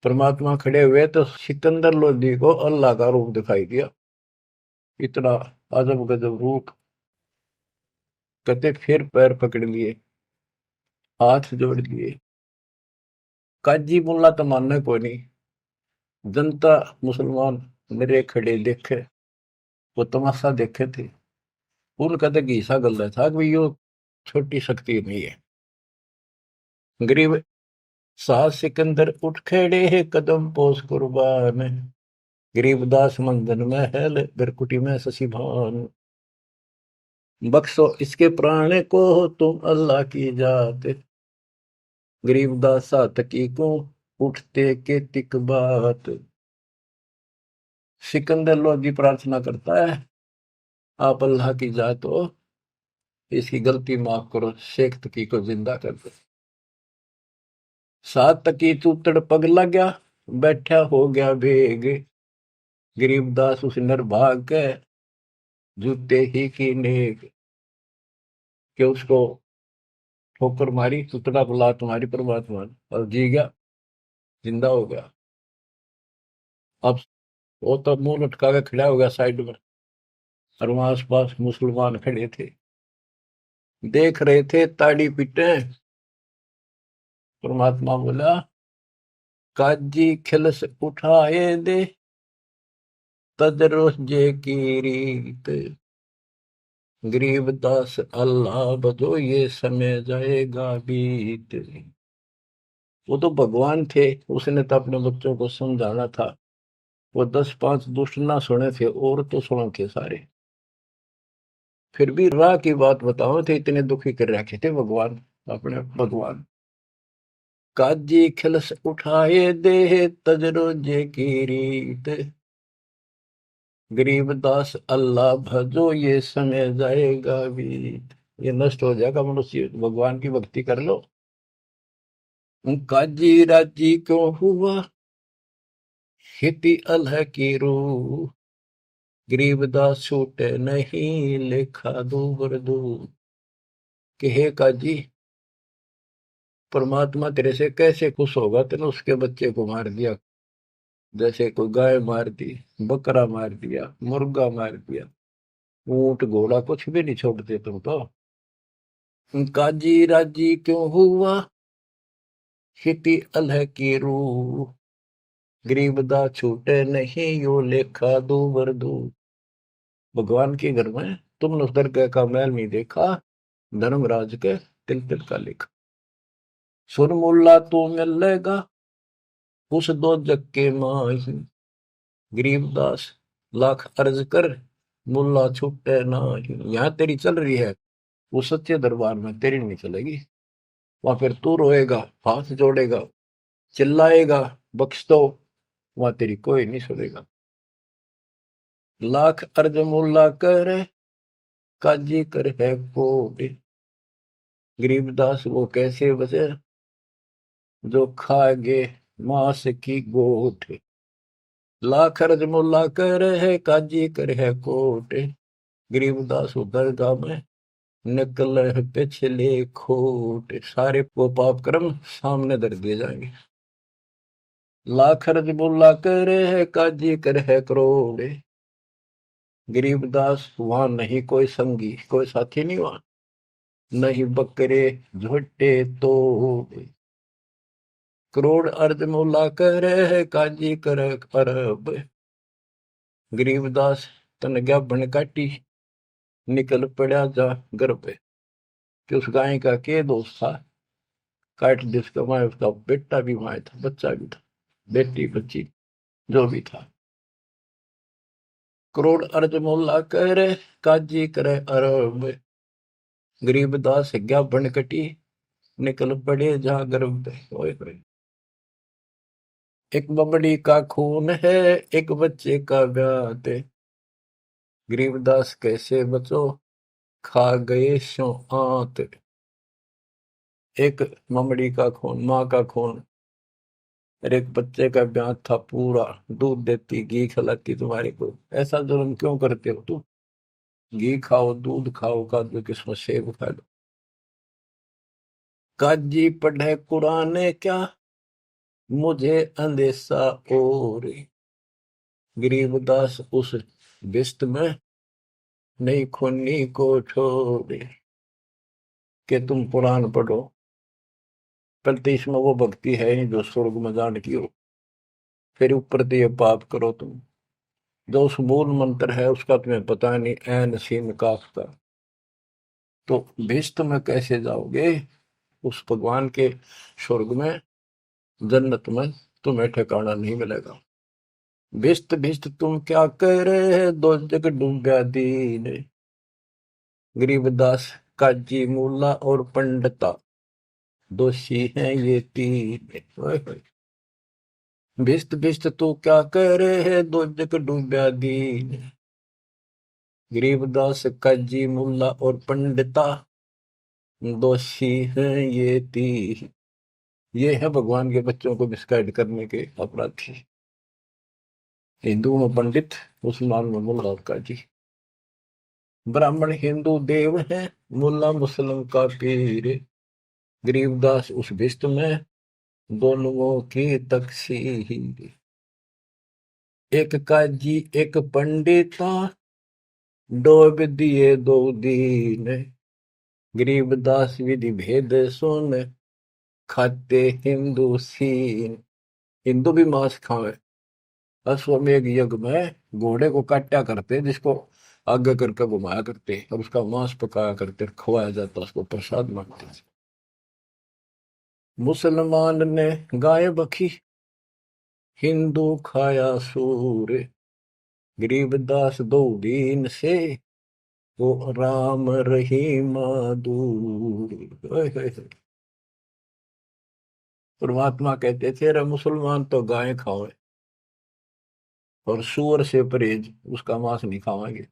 परमात्मा खड़े हुए तो सिकंदर लोधी को अल्लाह का रूप दिखाई दिया। इतना अजब गजब रूप। कहते फिर पैर पकड़ लिए, हाथ जोड़ लिए। काजी मुल्ला तो मानने को नहीं। जनता मुसलमान मेरे खड़े देखे, वो तमाशा देखे थे। उनका तो घीसा गल था कि यो छोटी शक्ति नहीं है। गरीब साहब सिकंदर उठ खड़े है कदम पोस कुर्बान। गरीबदास मंदन महल बिरकुटी में शशि भान। बख्शो इसके प्राण को तुम अल्लाह की जात। गरीबदास सातकी को उठते के तिक बात। सिकंदर लोधी प्रार्थना करता है, आप अल्लाह की जात हो, इसकी गलती माफ करो, शेख तकी को जिंदा कर दो। सात तकी तूतड़ पग लग्या, बैठा हो गया भेग। गरीबदास उस नरभाग के जूते ही की नेक। कि उसको ठोकर मारी, सुतड़ा बुला तुम्हारी परमात्मा ने, और जी गया, जिंदा हो गया। अब वो तो मुंह लटका के खड़ा हो गया साइड में, और वहां आस पास मुसलमान खड़े थे, देख रहे थे ताड़ी पीटे। परमात्मा बोला, काजी खिलस उठाए दे, तजरो जे की रीत, गरीबदास अल्लाह बजो, ये समय जाएगा बीत। वो तो भगवान थे, उसने तो अपने बच्चों को समझाना था। वो 10 5 दुष्ट ना सुने थे, और तो सुने थे सारे। फिर भी राह की बात बताओ थे, इतने दुखी कर रखे थे भगवान, अपने भगवान। काजी खिलस उठाए दे, तजरो जे की रीत, गरीबदास अल्लाह भजो, ये समय जाएगा बीत। ये नष्ट हो जाएगा मनुष्य, भगवान की भक्ति कर लो। काजी राजी क्यों हुआ, हिति अलह की रूह, गरीबदास छूटे नहीं, लेखा दूबर दूर। कि हे काजी, परमात्मा तेरे से कैसे खुश होगा, तेने उसके बच्चे को मार दिया। जैसे कोई गाय मार दी, बकरा मार दिया, मुर्गा मार दिया, ऊंट घोड़ा कुछ भी नहीं छोड़ते तुम तो। काजी राजी क्यों हुआ, हिति अलह की रूह, गरीबदास छूटे नहीं, यो लेखा दूबर दूर। भगवान के घर में तुमने उस दरगाह का मैल नहीं देखा, धर्मराज के तिल तिल का लेखा। सुरमुल्ला तो मिलेगा, उस दो जग के माही, गरीबदास लाख अर्ज कर, मुल्ला छूटे नाही। यहाँ तेरी चल रही है, वो सच्चे दरबार में तेरी नहीं चलेगी। वहां फिर तू रोएगा, हाथ जोड़ेगा, चिल्लाएगा, बख्श दो, वहां तेरी कोई नहीं सुनेगा। लाख अर्ज मुल्ला कर, काजी कर है कोट, गरीबदास वो कैसे बचे, जो खागे मांस की गोट। लाख अर्ज मुल्ला कर है, काजी कर है कोट, गरीबदास दरगाह में निकल है पिछले खोट। सारे वो पाप कर्म सामने धर दिए जाएंगे। लाख अर्ज मुल्ला कर है, काजी कर है करोड़, गरीबदास वहां नहीं कोई संगी, कोई साथी नहीं वहां, नहीं बकरे झोटे तो। करोड़ अर्ज मुल्ला कर है, काजी कर अरब, गरीबदास तन गया बन काटी, निकल पड़ा जा गर्भ। कि उस गाय का के दोस्त था, काट जिसका माए, उसका बेटा भी माए था, बच्चा भी था, बेटी बच्ची जो भी था। करोड़ अर्ज मुल्ला करे, काजी करे अरब, गरीबदास गया बन कटी, निकल पड़े जा गर्भ। एक बबड़ी का खून है, एक बच्चे का ब्याह, गरीबदास कैसे बचो, खा गए शो आंत। एक ममड़ी का खून, माँ का खून, और एक बच्चे का ब्याह था पूरा, दूध देती, घी खिलाती तुम्हारे को। ऐसा जुल्म क्यों करते हो तुम? घी खाओ, दूध खाओ, काजू किस्मत सेब खा लो। काजी पढ़े कुरान क्या, मुझे अंदेशा और, गरीबदास उस बिस्त में नहीं खूनी को छोड़े। कि तुम कुरान पढ़ो, पर तो इसमें वो भक्ति है नहीं जो स्वर्ग में जाने की हो। फिर ऊपर तो ये पाप करो तुम, जो उस मूल मंत्र है उसका तुम्हें पता नहीं, ऐन सीन काफ का। तो भिस्त में कैसे जाओगे? उस भगवान के स्वर्ग में, जन्नत में तुम्हें ठिकाना नहीं मिलेगा। भिस्त भिस्त तुम क्या कह रहे हैं, दो जग डूब्या दीन, गरीबदास काजी मुल्ला और पंडिता, दोषी हैं ये तीन। ओए होए। भिस्त भिस्त तू क्या कह रहे हैं, दो जग डूब्या दीन, गरीबदास काजी मुल्ला और पंडिता, दोषी हैं ये तीन। ये है भगवान के बच्चों को मिसगाइड करने के अपराधी। हिंदू में पंडित, मुसलमान में मुल्ला और काजी। ब्राह्मण हिंदू देव है, मुल्ला मुस्लिम का पीर, गरीबदास उस भिस्त में दोनों की तकसीर। एक काजी एक पंडिता डोब दिए दो दीन। गरीबदास विधि भेद सुन खाते हिंदू सीन। हिंदू भी मांस खावे। अश्वमेध यज्ञ में घोड़े को काटा करते, जिसको आगे करके घुमाया करते और उसका मांस पकाया करते, खवाया जाता, उसको प्रसाद मानते थे। मुसलमान ने गाय बखी हिंदू खाया सूर। गरीबदास दो दीन से वो राम रहीमा दूर। ओए होए होए। परमात्मा कहते थे रे मुसलमान तो गाय खाओ और सूअर से परहेज, उसका मांस नहीं खावांगे।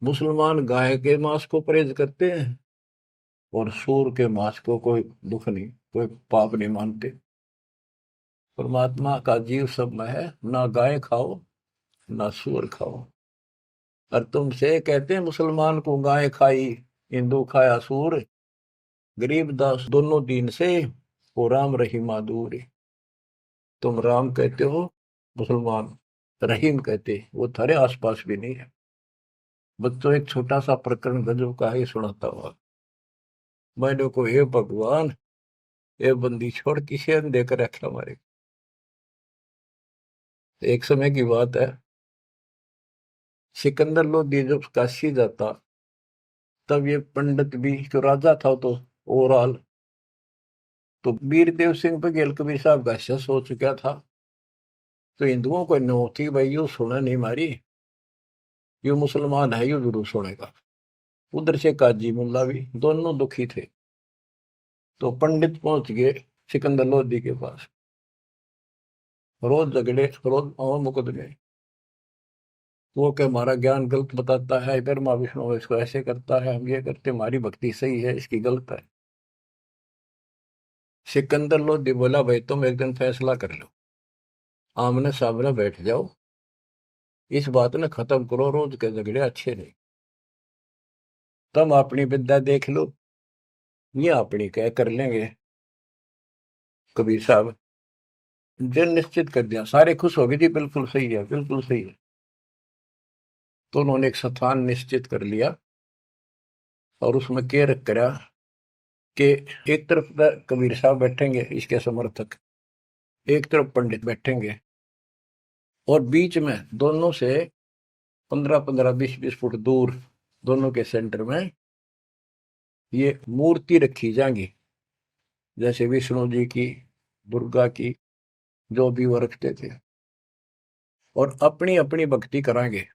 मुसलमान गाय के मांस को परहेज करते हैं और सूअर के मांस को कोई दुख नहीं, कोई पाप नहीं मानते। परमात्मा का जीव सब में है, ना गाय खाओ ना सूअर खाओ। और तुमसे कहते हैं मुसलमान को गाय खाई, हिंदू खाया सूर। गरीब दास दोनों दीन से वो राम रहीमा दूर। तुम राम कहते हो, मुसलमान रहीम कहते, वो थारे आसपास भी नहीं है। बच्चों एक छोटा सा प्रकरण गजब का ही सुनाता हुआ। मैंने को हे भगवान, ये बंदी छोड़ किसे देकर रखा हमारे। एक समय की बात है, सिकंदर लोधी जब काशी जाता, तब ये पंडित भी जो राजा था तो ओवरऑल, तो वीरदेव सिंह बघेल कबीर साहब का शस हो चुका था। तो हिंदुओं को नो थी भाई, यू सुना नहीं मारी, यू मुसलमान है, यू जरूर सुनेगा। उधर से काजी मुल्ला भी दोनों दुखी थे। तो पंडित पहुंच गए सिकंदर लोधी के पास। रोज झगड़े, रोज और मुकदमे। वो के हमारा ज्ञान गलत बताता है, इधर माँ विष्णु इसको ऐसे करता है, हम ये करते, हमारी भक्ति सही है, इसकी गलत है। सिकंदर लोधी बोला भाई तुम एक दिन फैसला कर लो, आमने सामने बैठ जाओ, इस बात ने खत्म करो, रोज के झगड़े अच्छे नहीं। तुम अपनी विद्या देख लो, ये अपनी क्या कर लेंगे। कबीर साहब दिन निश्चित कर दिया, सारे खुश हो गए जी, बिल्कुल सही है, बिल्कुल सही है। तो उन्होंने एक स्थान निश्चित कर लिया और उसमें क्या रख करा कि एक तरफ कबीर साहब बैठेंगे इसके समर्थक, एक तरफ पंडित बैठेंगे, और बीच में दोनों से 15-15, 20-20 फुट दूर दोनों के सेंटर में ये मूर्ति रखी जाएंगी, जैसे विष्णु जी की, दुर्गा की, जो भी वो रखते थे, और अपनी अपनी भक्ति कराएंगे।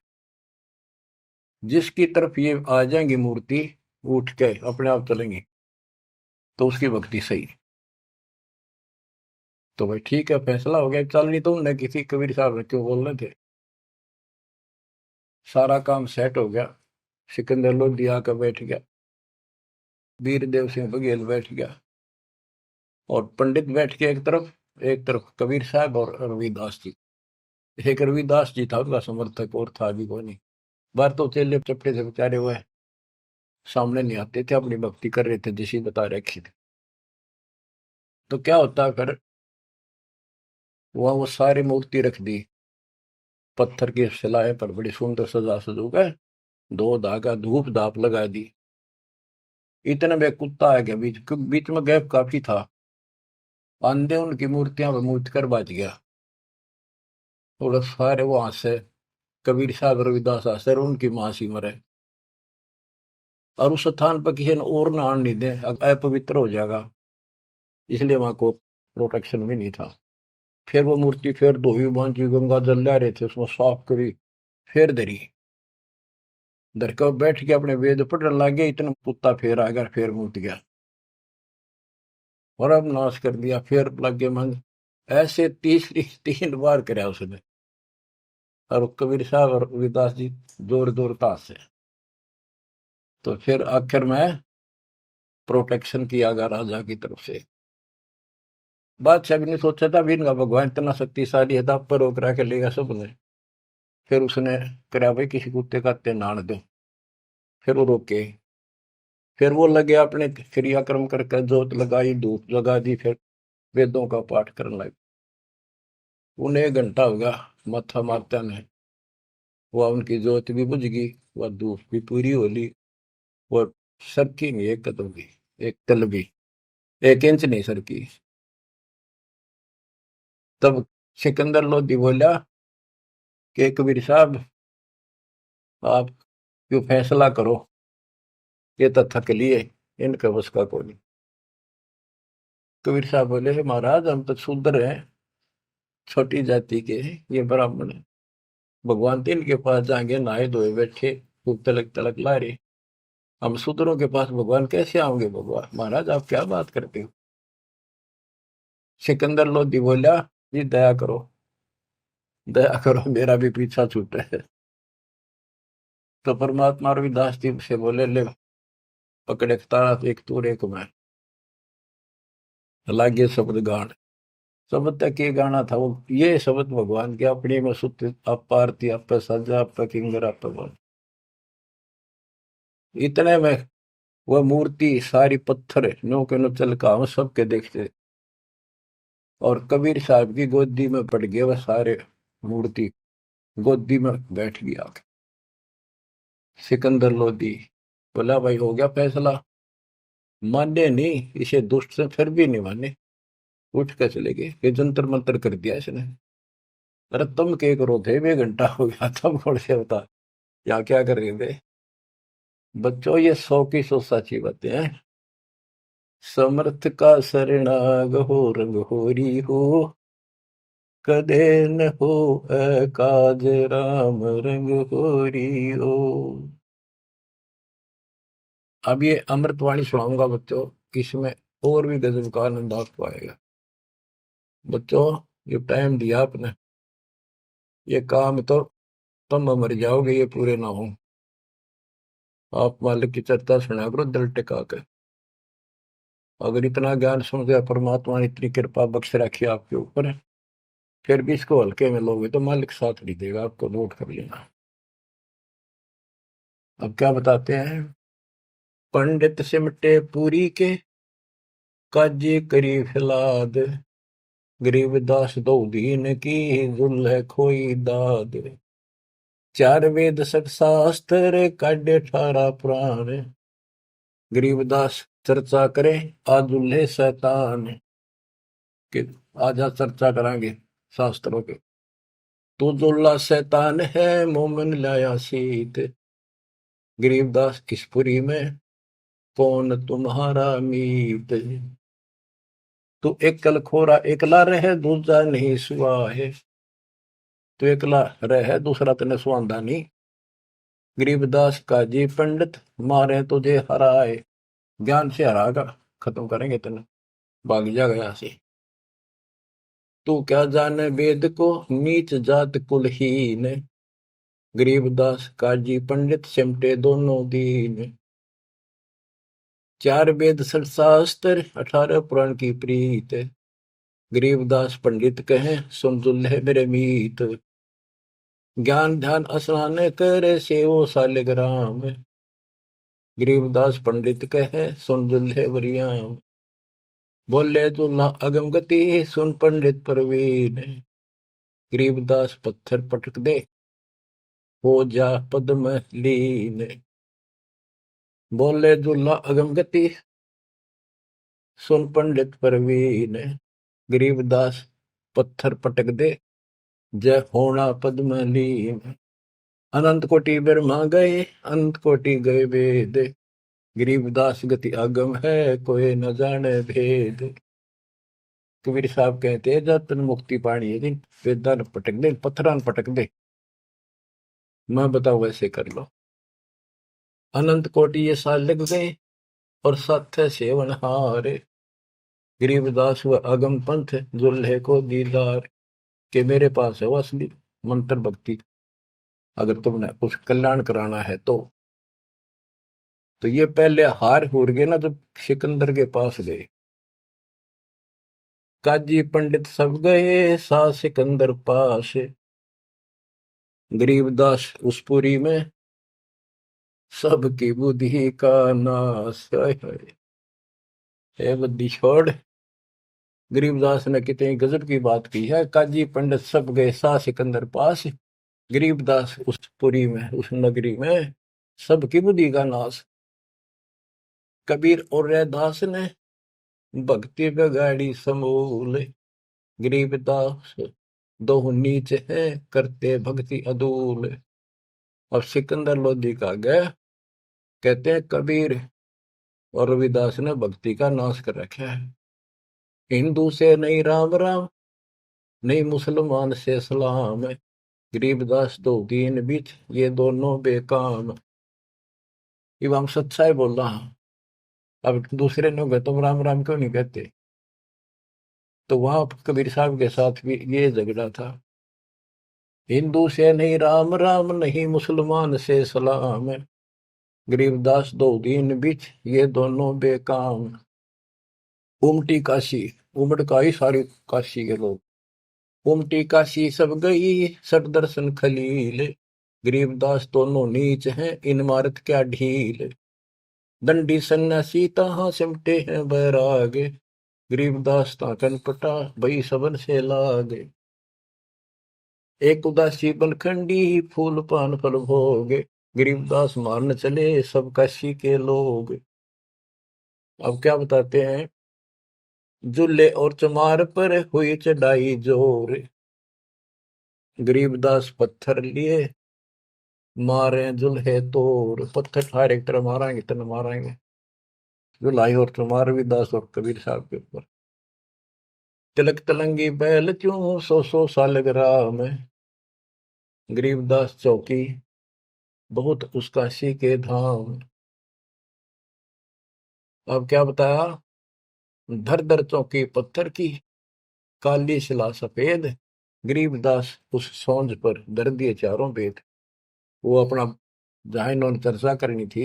जिसकी तरफ ये आ जाएंगी मूर्ति, उठ के अपने आप चलेंगी, तो उसकी भक्ति सही। तो भाई ठीक है, फैसला हो गया, चल नहीं तुमने किसी कबीर साहब ने क्यों बोलने थे। सारा काम सेट हो गया। सिकंदर लोधी आकर बैठ गया, वीरदेव सिंह बघेल बैठ गया, और पंडित बैठ के एक तरफ कबीर साहब और रविदास जी। एक रविदास जी था उनका समर्थक, और था भी कोई नहीं। बार तो चेले चपटे से बेचारे हुए सामने नहीं आते थे, अपनी भक्ति कर रहे थे जैसी बता रखी थी। तो क्या होता है फिर, वहां वो सारी मूर्ति रख दी, पत्थर की शिलाएं पर बड़ी सुंदर सजा सजू गए, दो धागा धूप धाप लगा दी। इतने में कुत्ता आ गया बीच, क्योंकि बीच में गैप काफी था। आंधे उनकी मूर्तियां पर मूर्त कर बाज गया। थोड़ा सारे वहां से कबीर साहब रविदास आसर उनकी मां सी मरे, और उस स्थान पर किसी ने और ना आने नहीं दे, अपवित्र हो जाएगा, इसलिए वहां को प्रोटेक्शन भी नहीं था। फिर वो मूर्ति फिर धोई बांधी, गंगा जल ला रहे थे, उसमें साफ करी, फिर धरी, धर कर बैठ के अपने वेद पढ़ने लगे, इतना कुत्ता फिर आ गया, फिर मूर्त गया, और अब नाश कर दिया, फिर लगे मन। ऐसे तीसरी 3 बार कराया उसने, और कबीर साहब और रविदास जी जोर जोर ताश से। तो फिर आखिर में प्रोटेक्शन किया गया राजा की तरफ से। बादशाह भी नहीं सोचा था भी इनका भगवान इतना शक्तिशाली है, पर रोक रहा के लेगा सबने। फिर उसने करा भाई किसी कुत्ते का ते नान दो, फिर वो रोके, फिर वो लगे अपने क्रियाक्रम करके जोत लगाई, धूप लगा दी, फिर वेदों का पाठ करने लगे। उन्हें 1 घंटा हो गया माथा मारता ने, वह उनकी जोत भी बुझ गई, वह धूप भी पूरी हो ली, वो सरकी नहीं एक कदम भी, एक तल भी, 1 इंच नहीं सरकी। तब सिकंदर लोधी बोला कि कबीर साहब आप क्यों फैसला करो, ये तो थक लिए, इनके बस का कोई नहीं। कबीर साहब बोले महाराज हम तो शूद्र हैं, छोटी जाति के हैं, ये ब्राह्मण है, भगवान तो इनके पास जाएंगे, नहाए धोए बैठे, खूब तलक तलक ला रहे, हम शूद्रों के पास भगवान कैसे आओगे? भगवान महाराज आप क्या बात करते हो? सिकंदर लोधी बोला जी दया करो, दया करो, मेरा भी पीछा छूटे है। तो परमात्मा रविदास जी से बोले ले पकड़े तारा, एक तूर एक मैं, लागे शब्द गान। शब्द तक ये गाना था, वो ये शब्द भगवान के अपने में सुत आप आरती, आप सजा, आप किंगर, आप बन। इतने में वह मूर्ति सारी पत्थर नो के नो चल का हम सबके देखते, और कबीर साहब की गोदी में पड़ गए वह सारे मूर्ति, गोदी में बैठ गया आके। सिकंदर लोधी बोला भाई हो गया फैसला, माने नहीं, इसे दुष्ट से फिर भी नहीं माने, उठ कर चले गए, ये जंतर मंतर कर दिया इसने। अरे तुम क्या करो थे, 1 घंटा हो गया, तुम कौन से बता या क्या कर रहे थे? बच्चों ये 100 की 100 सच्ची बातें हैं। समर्थ का शरणाग हो, रंग होरी हो, कदे न हो काज राम, रंग होरी हो। अब ये अमृतवाणी सुनाऊंगा बच्चों, इसमें और भी गजब का आनंद आपको आएगा। बच्चों ये टाइम दिया आपने, ये काम तो तुम मर जाओगे ये पूरे ना हो। आप मालिक की चर्चा सुना करो दिल टिका कर। अगर इतना ज्ञान सुन गया, परमात्मा ने इतनी कृपा बख्श रखी आपके ऊपर, फिर भी इसको हल्के में लोगे तो मालिक साथ नहीं देगा, आपको नोट कर लेना। अब क्या बताते हैं? पंडित सिमटे पूरी के, काजी करी फिलाद, गरीबदास दो दीन की, जुल्ह खोई दाद। 4 वेद 6 शास्त्र, काढ़े 18 पुराण, गरीबदास चर्चा करे आजुल्हे शैतान। कि आज चर्चा करांगे शास्त्रों के। तू दुल्ला शैतान है, मोमिन लाया सीत, गरीबदास किसपुरी में, कौन तुम्हारा मीत। तू एकल खोरा एकला रहे, दूजा नहीं सुआ है, तू एकला रहे दूसरा तेने सुआंदा नहीं। गरीबदास काजी पंडित, मारे तुझे हराए, ज्ञान से हरागा, खत्म करेंगे तेने, भाग जा गया से। तू क्या जाने वेद को, नीच जात कुलहीन, गरीबदास काजी पंडित सिमटे दोनों दीन। 4 वेद 6 शास्त्र, 18 पुराण की प्रीत, गरीबदास पंडित कहे सुन दुल्हे मेरे मीत। ज्ञान ध्यान स्नान करे, सेवो सालिग्राम, गरीबदास पंडित कहे सुन दुल्हे वरियाम। बोले दुल्हा अगम गति, सुन पंडित प्रवीण, गरीबदास पत्थर पटक दे, हो जा पद्म लीन। बोले दुल्हा अगम गति, सुन पंडित प्रवीण, गरीबदास पत्थर पटक दे, जय होना पद्म लीन। अनंत कोटि ब्रह्मा गए, अनंत कोटि गए वेद, गरीबदास गति आगम है, कोई न जाने भेद। कबीर साहब कहते हैं जब तन मुक्ति पानी है दिन, वेदा न पटक दे, पत्थरा न पटक दे, मैं बताऊ वैसे कर लो। अनंत कोटि ये साल लग गए, और सत्य सेवन हारे, गरीबदास व अगम पंथ, दुल्हे को दीदार। के मेरे पास है वो असली मंत्र भक्ति, अगर तुमने कुछ कल्याण कराना है तो ये पहले हार हुर गए ना, जब सिकंदर के पास गए, काजी पंडित सब गए, सा सिकंदर पास, गरीबदास उस पुरी में सबकी बुद्धि का नाश। हाय हाय। हे बुद्धि छोड़। गरीबदास ने कितनी गजब की बात की है। काजी पंडित सब गए सा सिकंदर पास, गरीबदास उस पुरी में, उस नगरी में, सबकी बुद्धि का नाश। कबीर और रैदास ने भक्ति बिगाड़ी समूल, गरीबदास दो नीच है करते भक्ति अदूल। अब सिकंदर लोधी का गया, कहते हैं कबीर और रविदास ने भक्ति का नाश कर रखा है। हिंदू से नहीं राम राम, नहीं मुसलमान से सलाम, गरीबदास दो दीन बीच ये दोनों बेकाम। ये हम सच्चाई बोल रहा हूं। अब दूसरे लोग तुम राम राम क्यों नहीं कहते? तो वहां कबीर साहब के साथ भी ये झगड़ा था। हिंदू से नहीं राम राम, नहीं मुसलमान से सलाम, गरीबदास दो दीन बीच ये दोनों बेकाम। उमटी काशी, उमड़ का ही सारी काशी के लोग। उमटी काशी सब गई सट दर्शन खलील, गरीबदास दोनों नीच हैं इन मारत क्या ढील। दंडी सन्यासी तहां सिमटे हैं बैरागे, गरीबदास ताकन पटा भई सबन से लागे। एक उदासी बनखंडी फूल पान फल भोगे, गरीबदास मारन चले सब काशी के लोग। अब क्या बताते हैं? जुल्ले और चमार पर हुई चढ़ाई जोर, गरीबदास पत्थर लिए मारे जुल्हे तोर। पत्थर ठार एक तरह मारेंगे इतना मारेंगे। जुलाई और चमार भी दास और कबीर साहब के ऊपर। तिलक तलंगी बैल क्यों सौ साल ग्राम, गरीबदास चौकी बहुत उस काशी के धाम। अब क्या बताया? धर धर चौकी पत्थर की, काली शिला सफेद, गरीबदास उस सोंज पर धर दिए चारों वेद। वो अपना जहां इन्होंने चर्चा करनी थी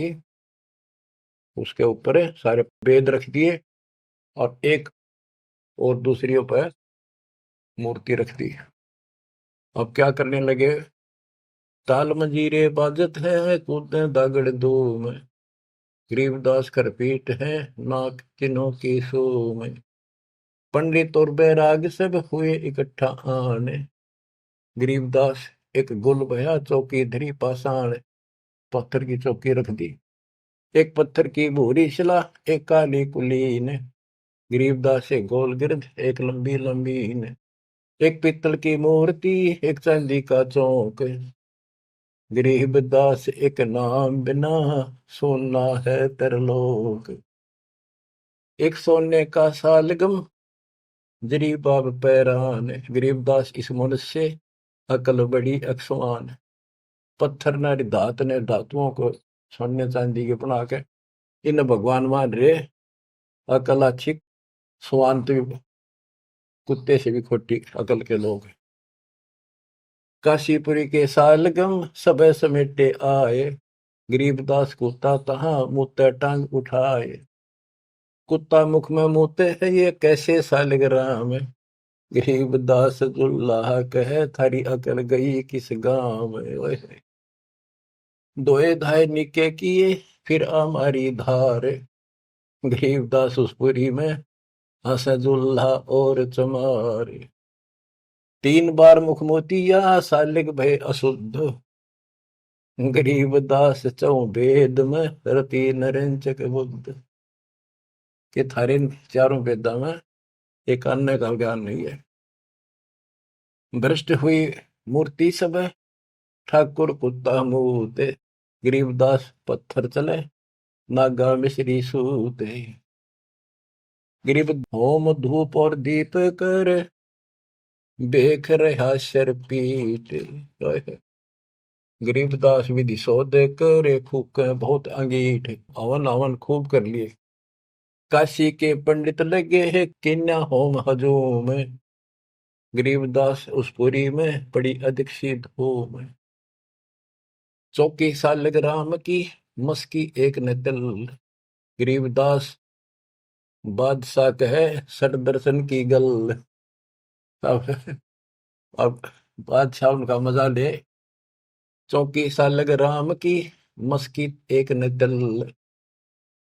उसके ऊपर सारे वेद रख दिए और एक और दूसरी पर मूर्ति रख दी। अब क्या करने लगे? ताल मंजीरे बाजत है कूदे दागड़ धूम, गरीबदास कर पीट है नाक चिन्हों की सूम। पंडित और बैराग सब हुए इकट्ठा आने, गरीबदास एक गुल भया चौकी धरी पाषाण। पत्थर की चौकी रख दी। एक पत्थर की भूरी शिला, एक काली कुलीन, गरीबदास एक गोल गिरद एक लंबी लंबीन। एक पित्तल की मूर्ति एक चांदी का चौक, गरीबदास एक नाम बिना सोना है तरलोक। एक सोने का सालगम जरी बाब पैरान, गरीबदास इस मनुष्य से अकल बड़ी अक्सवान। पत्थर ने धात ने धातुओं को सोने चांदी के बना के इन भगवान मान रहे। अकल अच्छी, स्वान तो कुत्ते से भी खोटी अकल के लोग। काशीपुरी के सालगम सब समेटे आए, गरीबदास कुत्ता तहां मुँह टांग उठाए। कुत्ता मुख में मुँहते है ये कैसे सालग्राम, गरीबदास जुल्लाह कहे थारी अकल गई किस गांव। दोए धाय निके किए फिर हमारी धार, गरीबदास उस पुरी में हंसे जुल्ला और चमार। तीन बार मुख मोतिया सालिग भय अशुद्ध, गरीबदास चौ वेद में रति नरेंचक बुद्ध। के थारे चारों वेदा में एक अन्य का ज्ञान नहीं है। भ्रष्ट हुई मूर्ति सब ठाकुर कुत्ता मूते, गरीबदास पत्थर चले नागा मिश्री सूते। गरीब होम धूप और दीप कर बेख रहा शर पीट, गरीबदास विधि शोध करे फूक बहुत अंगीठ। हवन हवन खूब कर लिए। काशी के पंडित लगे है किन्या होम हजूम, गरीबदास उस पुरी में पड़ी अधिक सी धूम। चौकी सालग राम की मस्की एक न तिल, गरीबदास बादशाह कहे सट दर्शन की गल। अब बादशाह उनका मजा ले। चौकी सालग राम की मस्की एक न दल।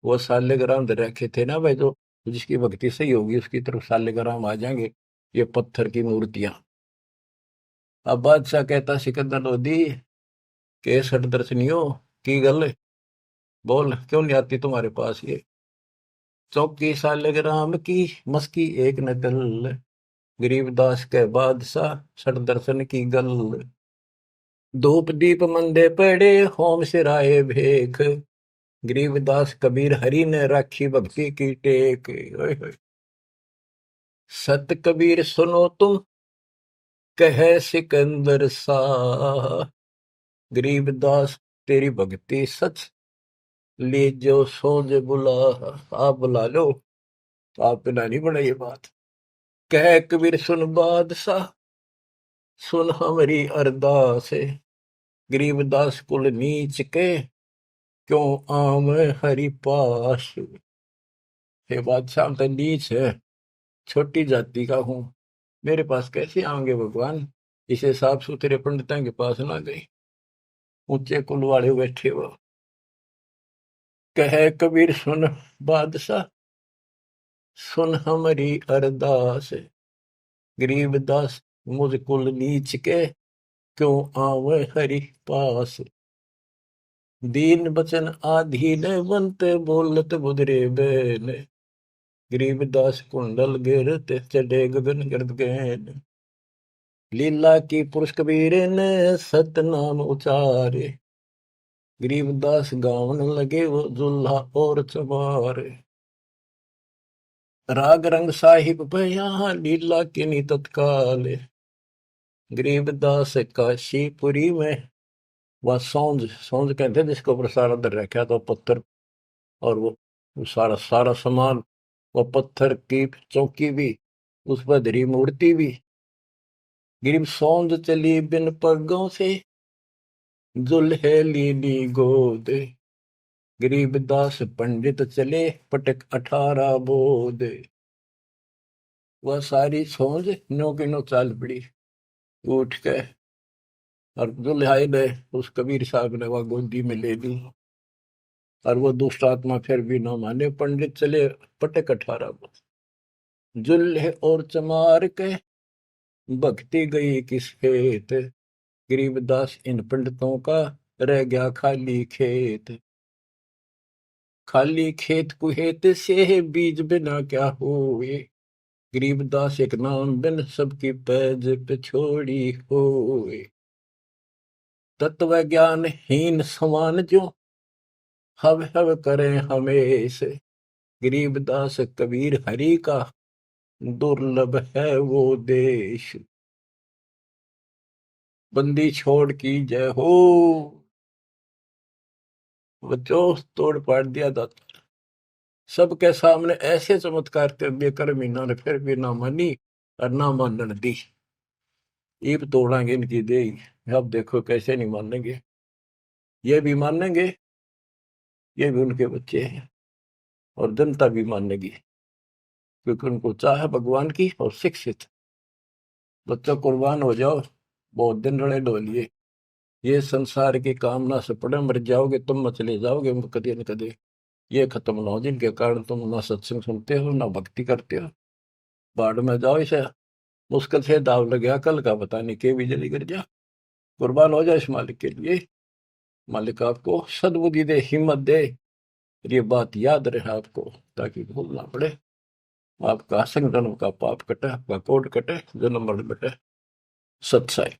वो सालेग्राम दे रखे थे ना भाई, जो जिसकी भक्ति सही होगी उसकी तरफ सालेग्राम आ जाएंगे, ये पत्थर की मूर्तियां। अब बादशाह कहता सिकंदर लोधी के सठ दर्शनियो की गल, बोल क्यों नहीं आती तुम्हारे पास ये चौकी सालेग्राम की मस्की एक न दल। गरीबदास के बादशाह सठ दर्शन की गल। धूप दीप मंदे पड़े होम सिराए भेख। गरीबदास कबीर हरि ने राखी भक्ति की टेक। ओए होए। सत कबीर सुनो तुम कहे सिकंदर शाह। गरीबदास तेरी भक्ति सच ले जो सोज बुला। आप बुला लो तो आप बिना नहीं पड़े ये बात। कह कबीर सुन बादशाह सुन हमारी अरदास। गरीबदास कुल नीच के क्यों आम हरि पास। हे बादशाह हम तो नीच है, छोटी जाति का हूं, मेरे पास कैसे आएंगे भगवान। इसे साफ सुथरे पंडितों के पास ना गई, ऊंचे कुल वाले बैठे वो। कह कबीर सुन बादशाह सुन हमारी अरदास। गरीबदास मुझ कुल नीच के क्यों आवे हरि पास। दीन बचन आधीन बनते बोलत बुधरे बैन। गरीबदास कुंडल गिरत चढ़े गगन गर्द गैन। लीला की पुरुष कबीर ने सतनाम उचारे। गरीबदास गावन लगे वो दुल्हा और चमारे। राग रंग साहिब भया लीला की नी तत्काल। गरीबदास काशीपुरी में वह सौंज सौंज कहते हैं जिसके ऊपर सारा दर रखा तो पत्थर, और वो सारा सारा सामान, वो पत्थर की चौकी भी, उस पर धरी मूर्ति भी। गिरीब सौंद चली बिन पगों से दुल्हे लीली गोद। गरीबदास पंडित चले पटक 18 बोध। वह सारी सौंज नो की नो चाल पड़ी उठ के, और दुल्हाई ने उस कबीर साहब ने वह गोदी में ले ली। और वो दुष्ट आत्मा फिर भी न माने, पंडित चले पटक 18 बोध। जुल्हे और चमार के भक्ति गई किस खेत। गरीबदास इन पंडितों का रह गया खाली खेत। खाली खेत कुहेत से बीज बिना क्या हुए। गरीबदास एक नाम बिन सबकी पैज पे छोड़ी होए। तत्व ज्ञान हीन समान जो हव हव करें हमेश। गरीबदास कबीर हरि का दुर्लभ है वो देश। बंदी छोड़ की जय हो। बच्चों तोड़ पाड़ दिया दाता, सबके सामने ऐसे चमत्कार कर दिए कर मीना ने, फिर भी ना मानी और ना मानन दी। ईब तोड़ांगे इनकी दे। अब देखो कैसे नहीं मानेंगे, ये भी मानेंगे, ये भी उनके बच्चे हैं, और जनता भी मानेगी, क्योंकि उनको चाह भगवान की और शिक्षित। बच्चों कुर्बान हो जाओ, बहुत दिन रड़े डोलिए, ये संसार की कामना से पड़े मर जाओगे तुम, मत चले जाओगे कदे न कदे। ये खत्म ना हो जिनके कारण तुम ना सत्संग सुनते हो ना भक्ति करते हो, बाढ़ में जाओ। इसे मुश्किल से दाव लग गया, कल का पता नहीं के बिजली गिर जा। कुर्बान हो जाए इस मालिक के लिए। मालिक आपको सद्बुद्धि दे, हिम्मत दे, ये बात याद रहे आपको, ताकि भूल ना पड़े। आपका संग जन्म का पाप कटे, आपका कोट कटे, जन्म मरण कटे। सत्साई।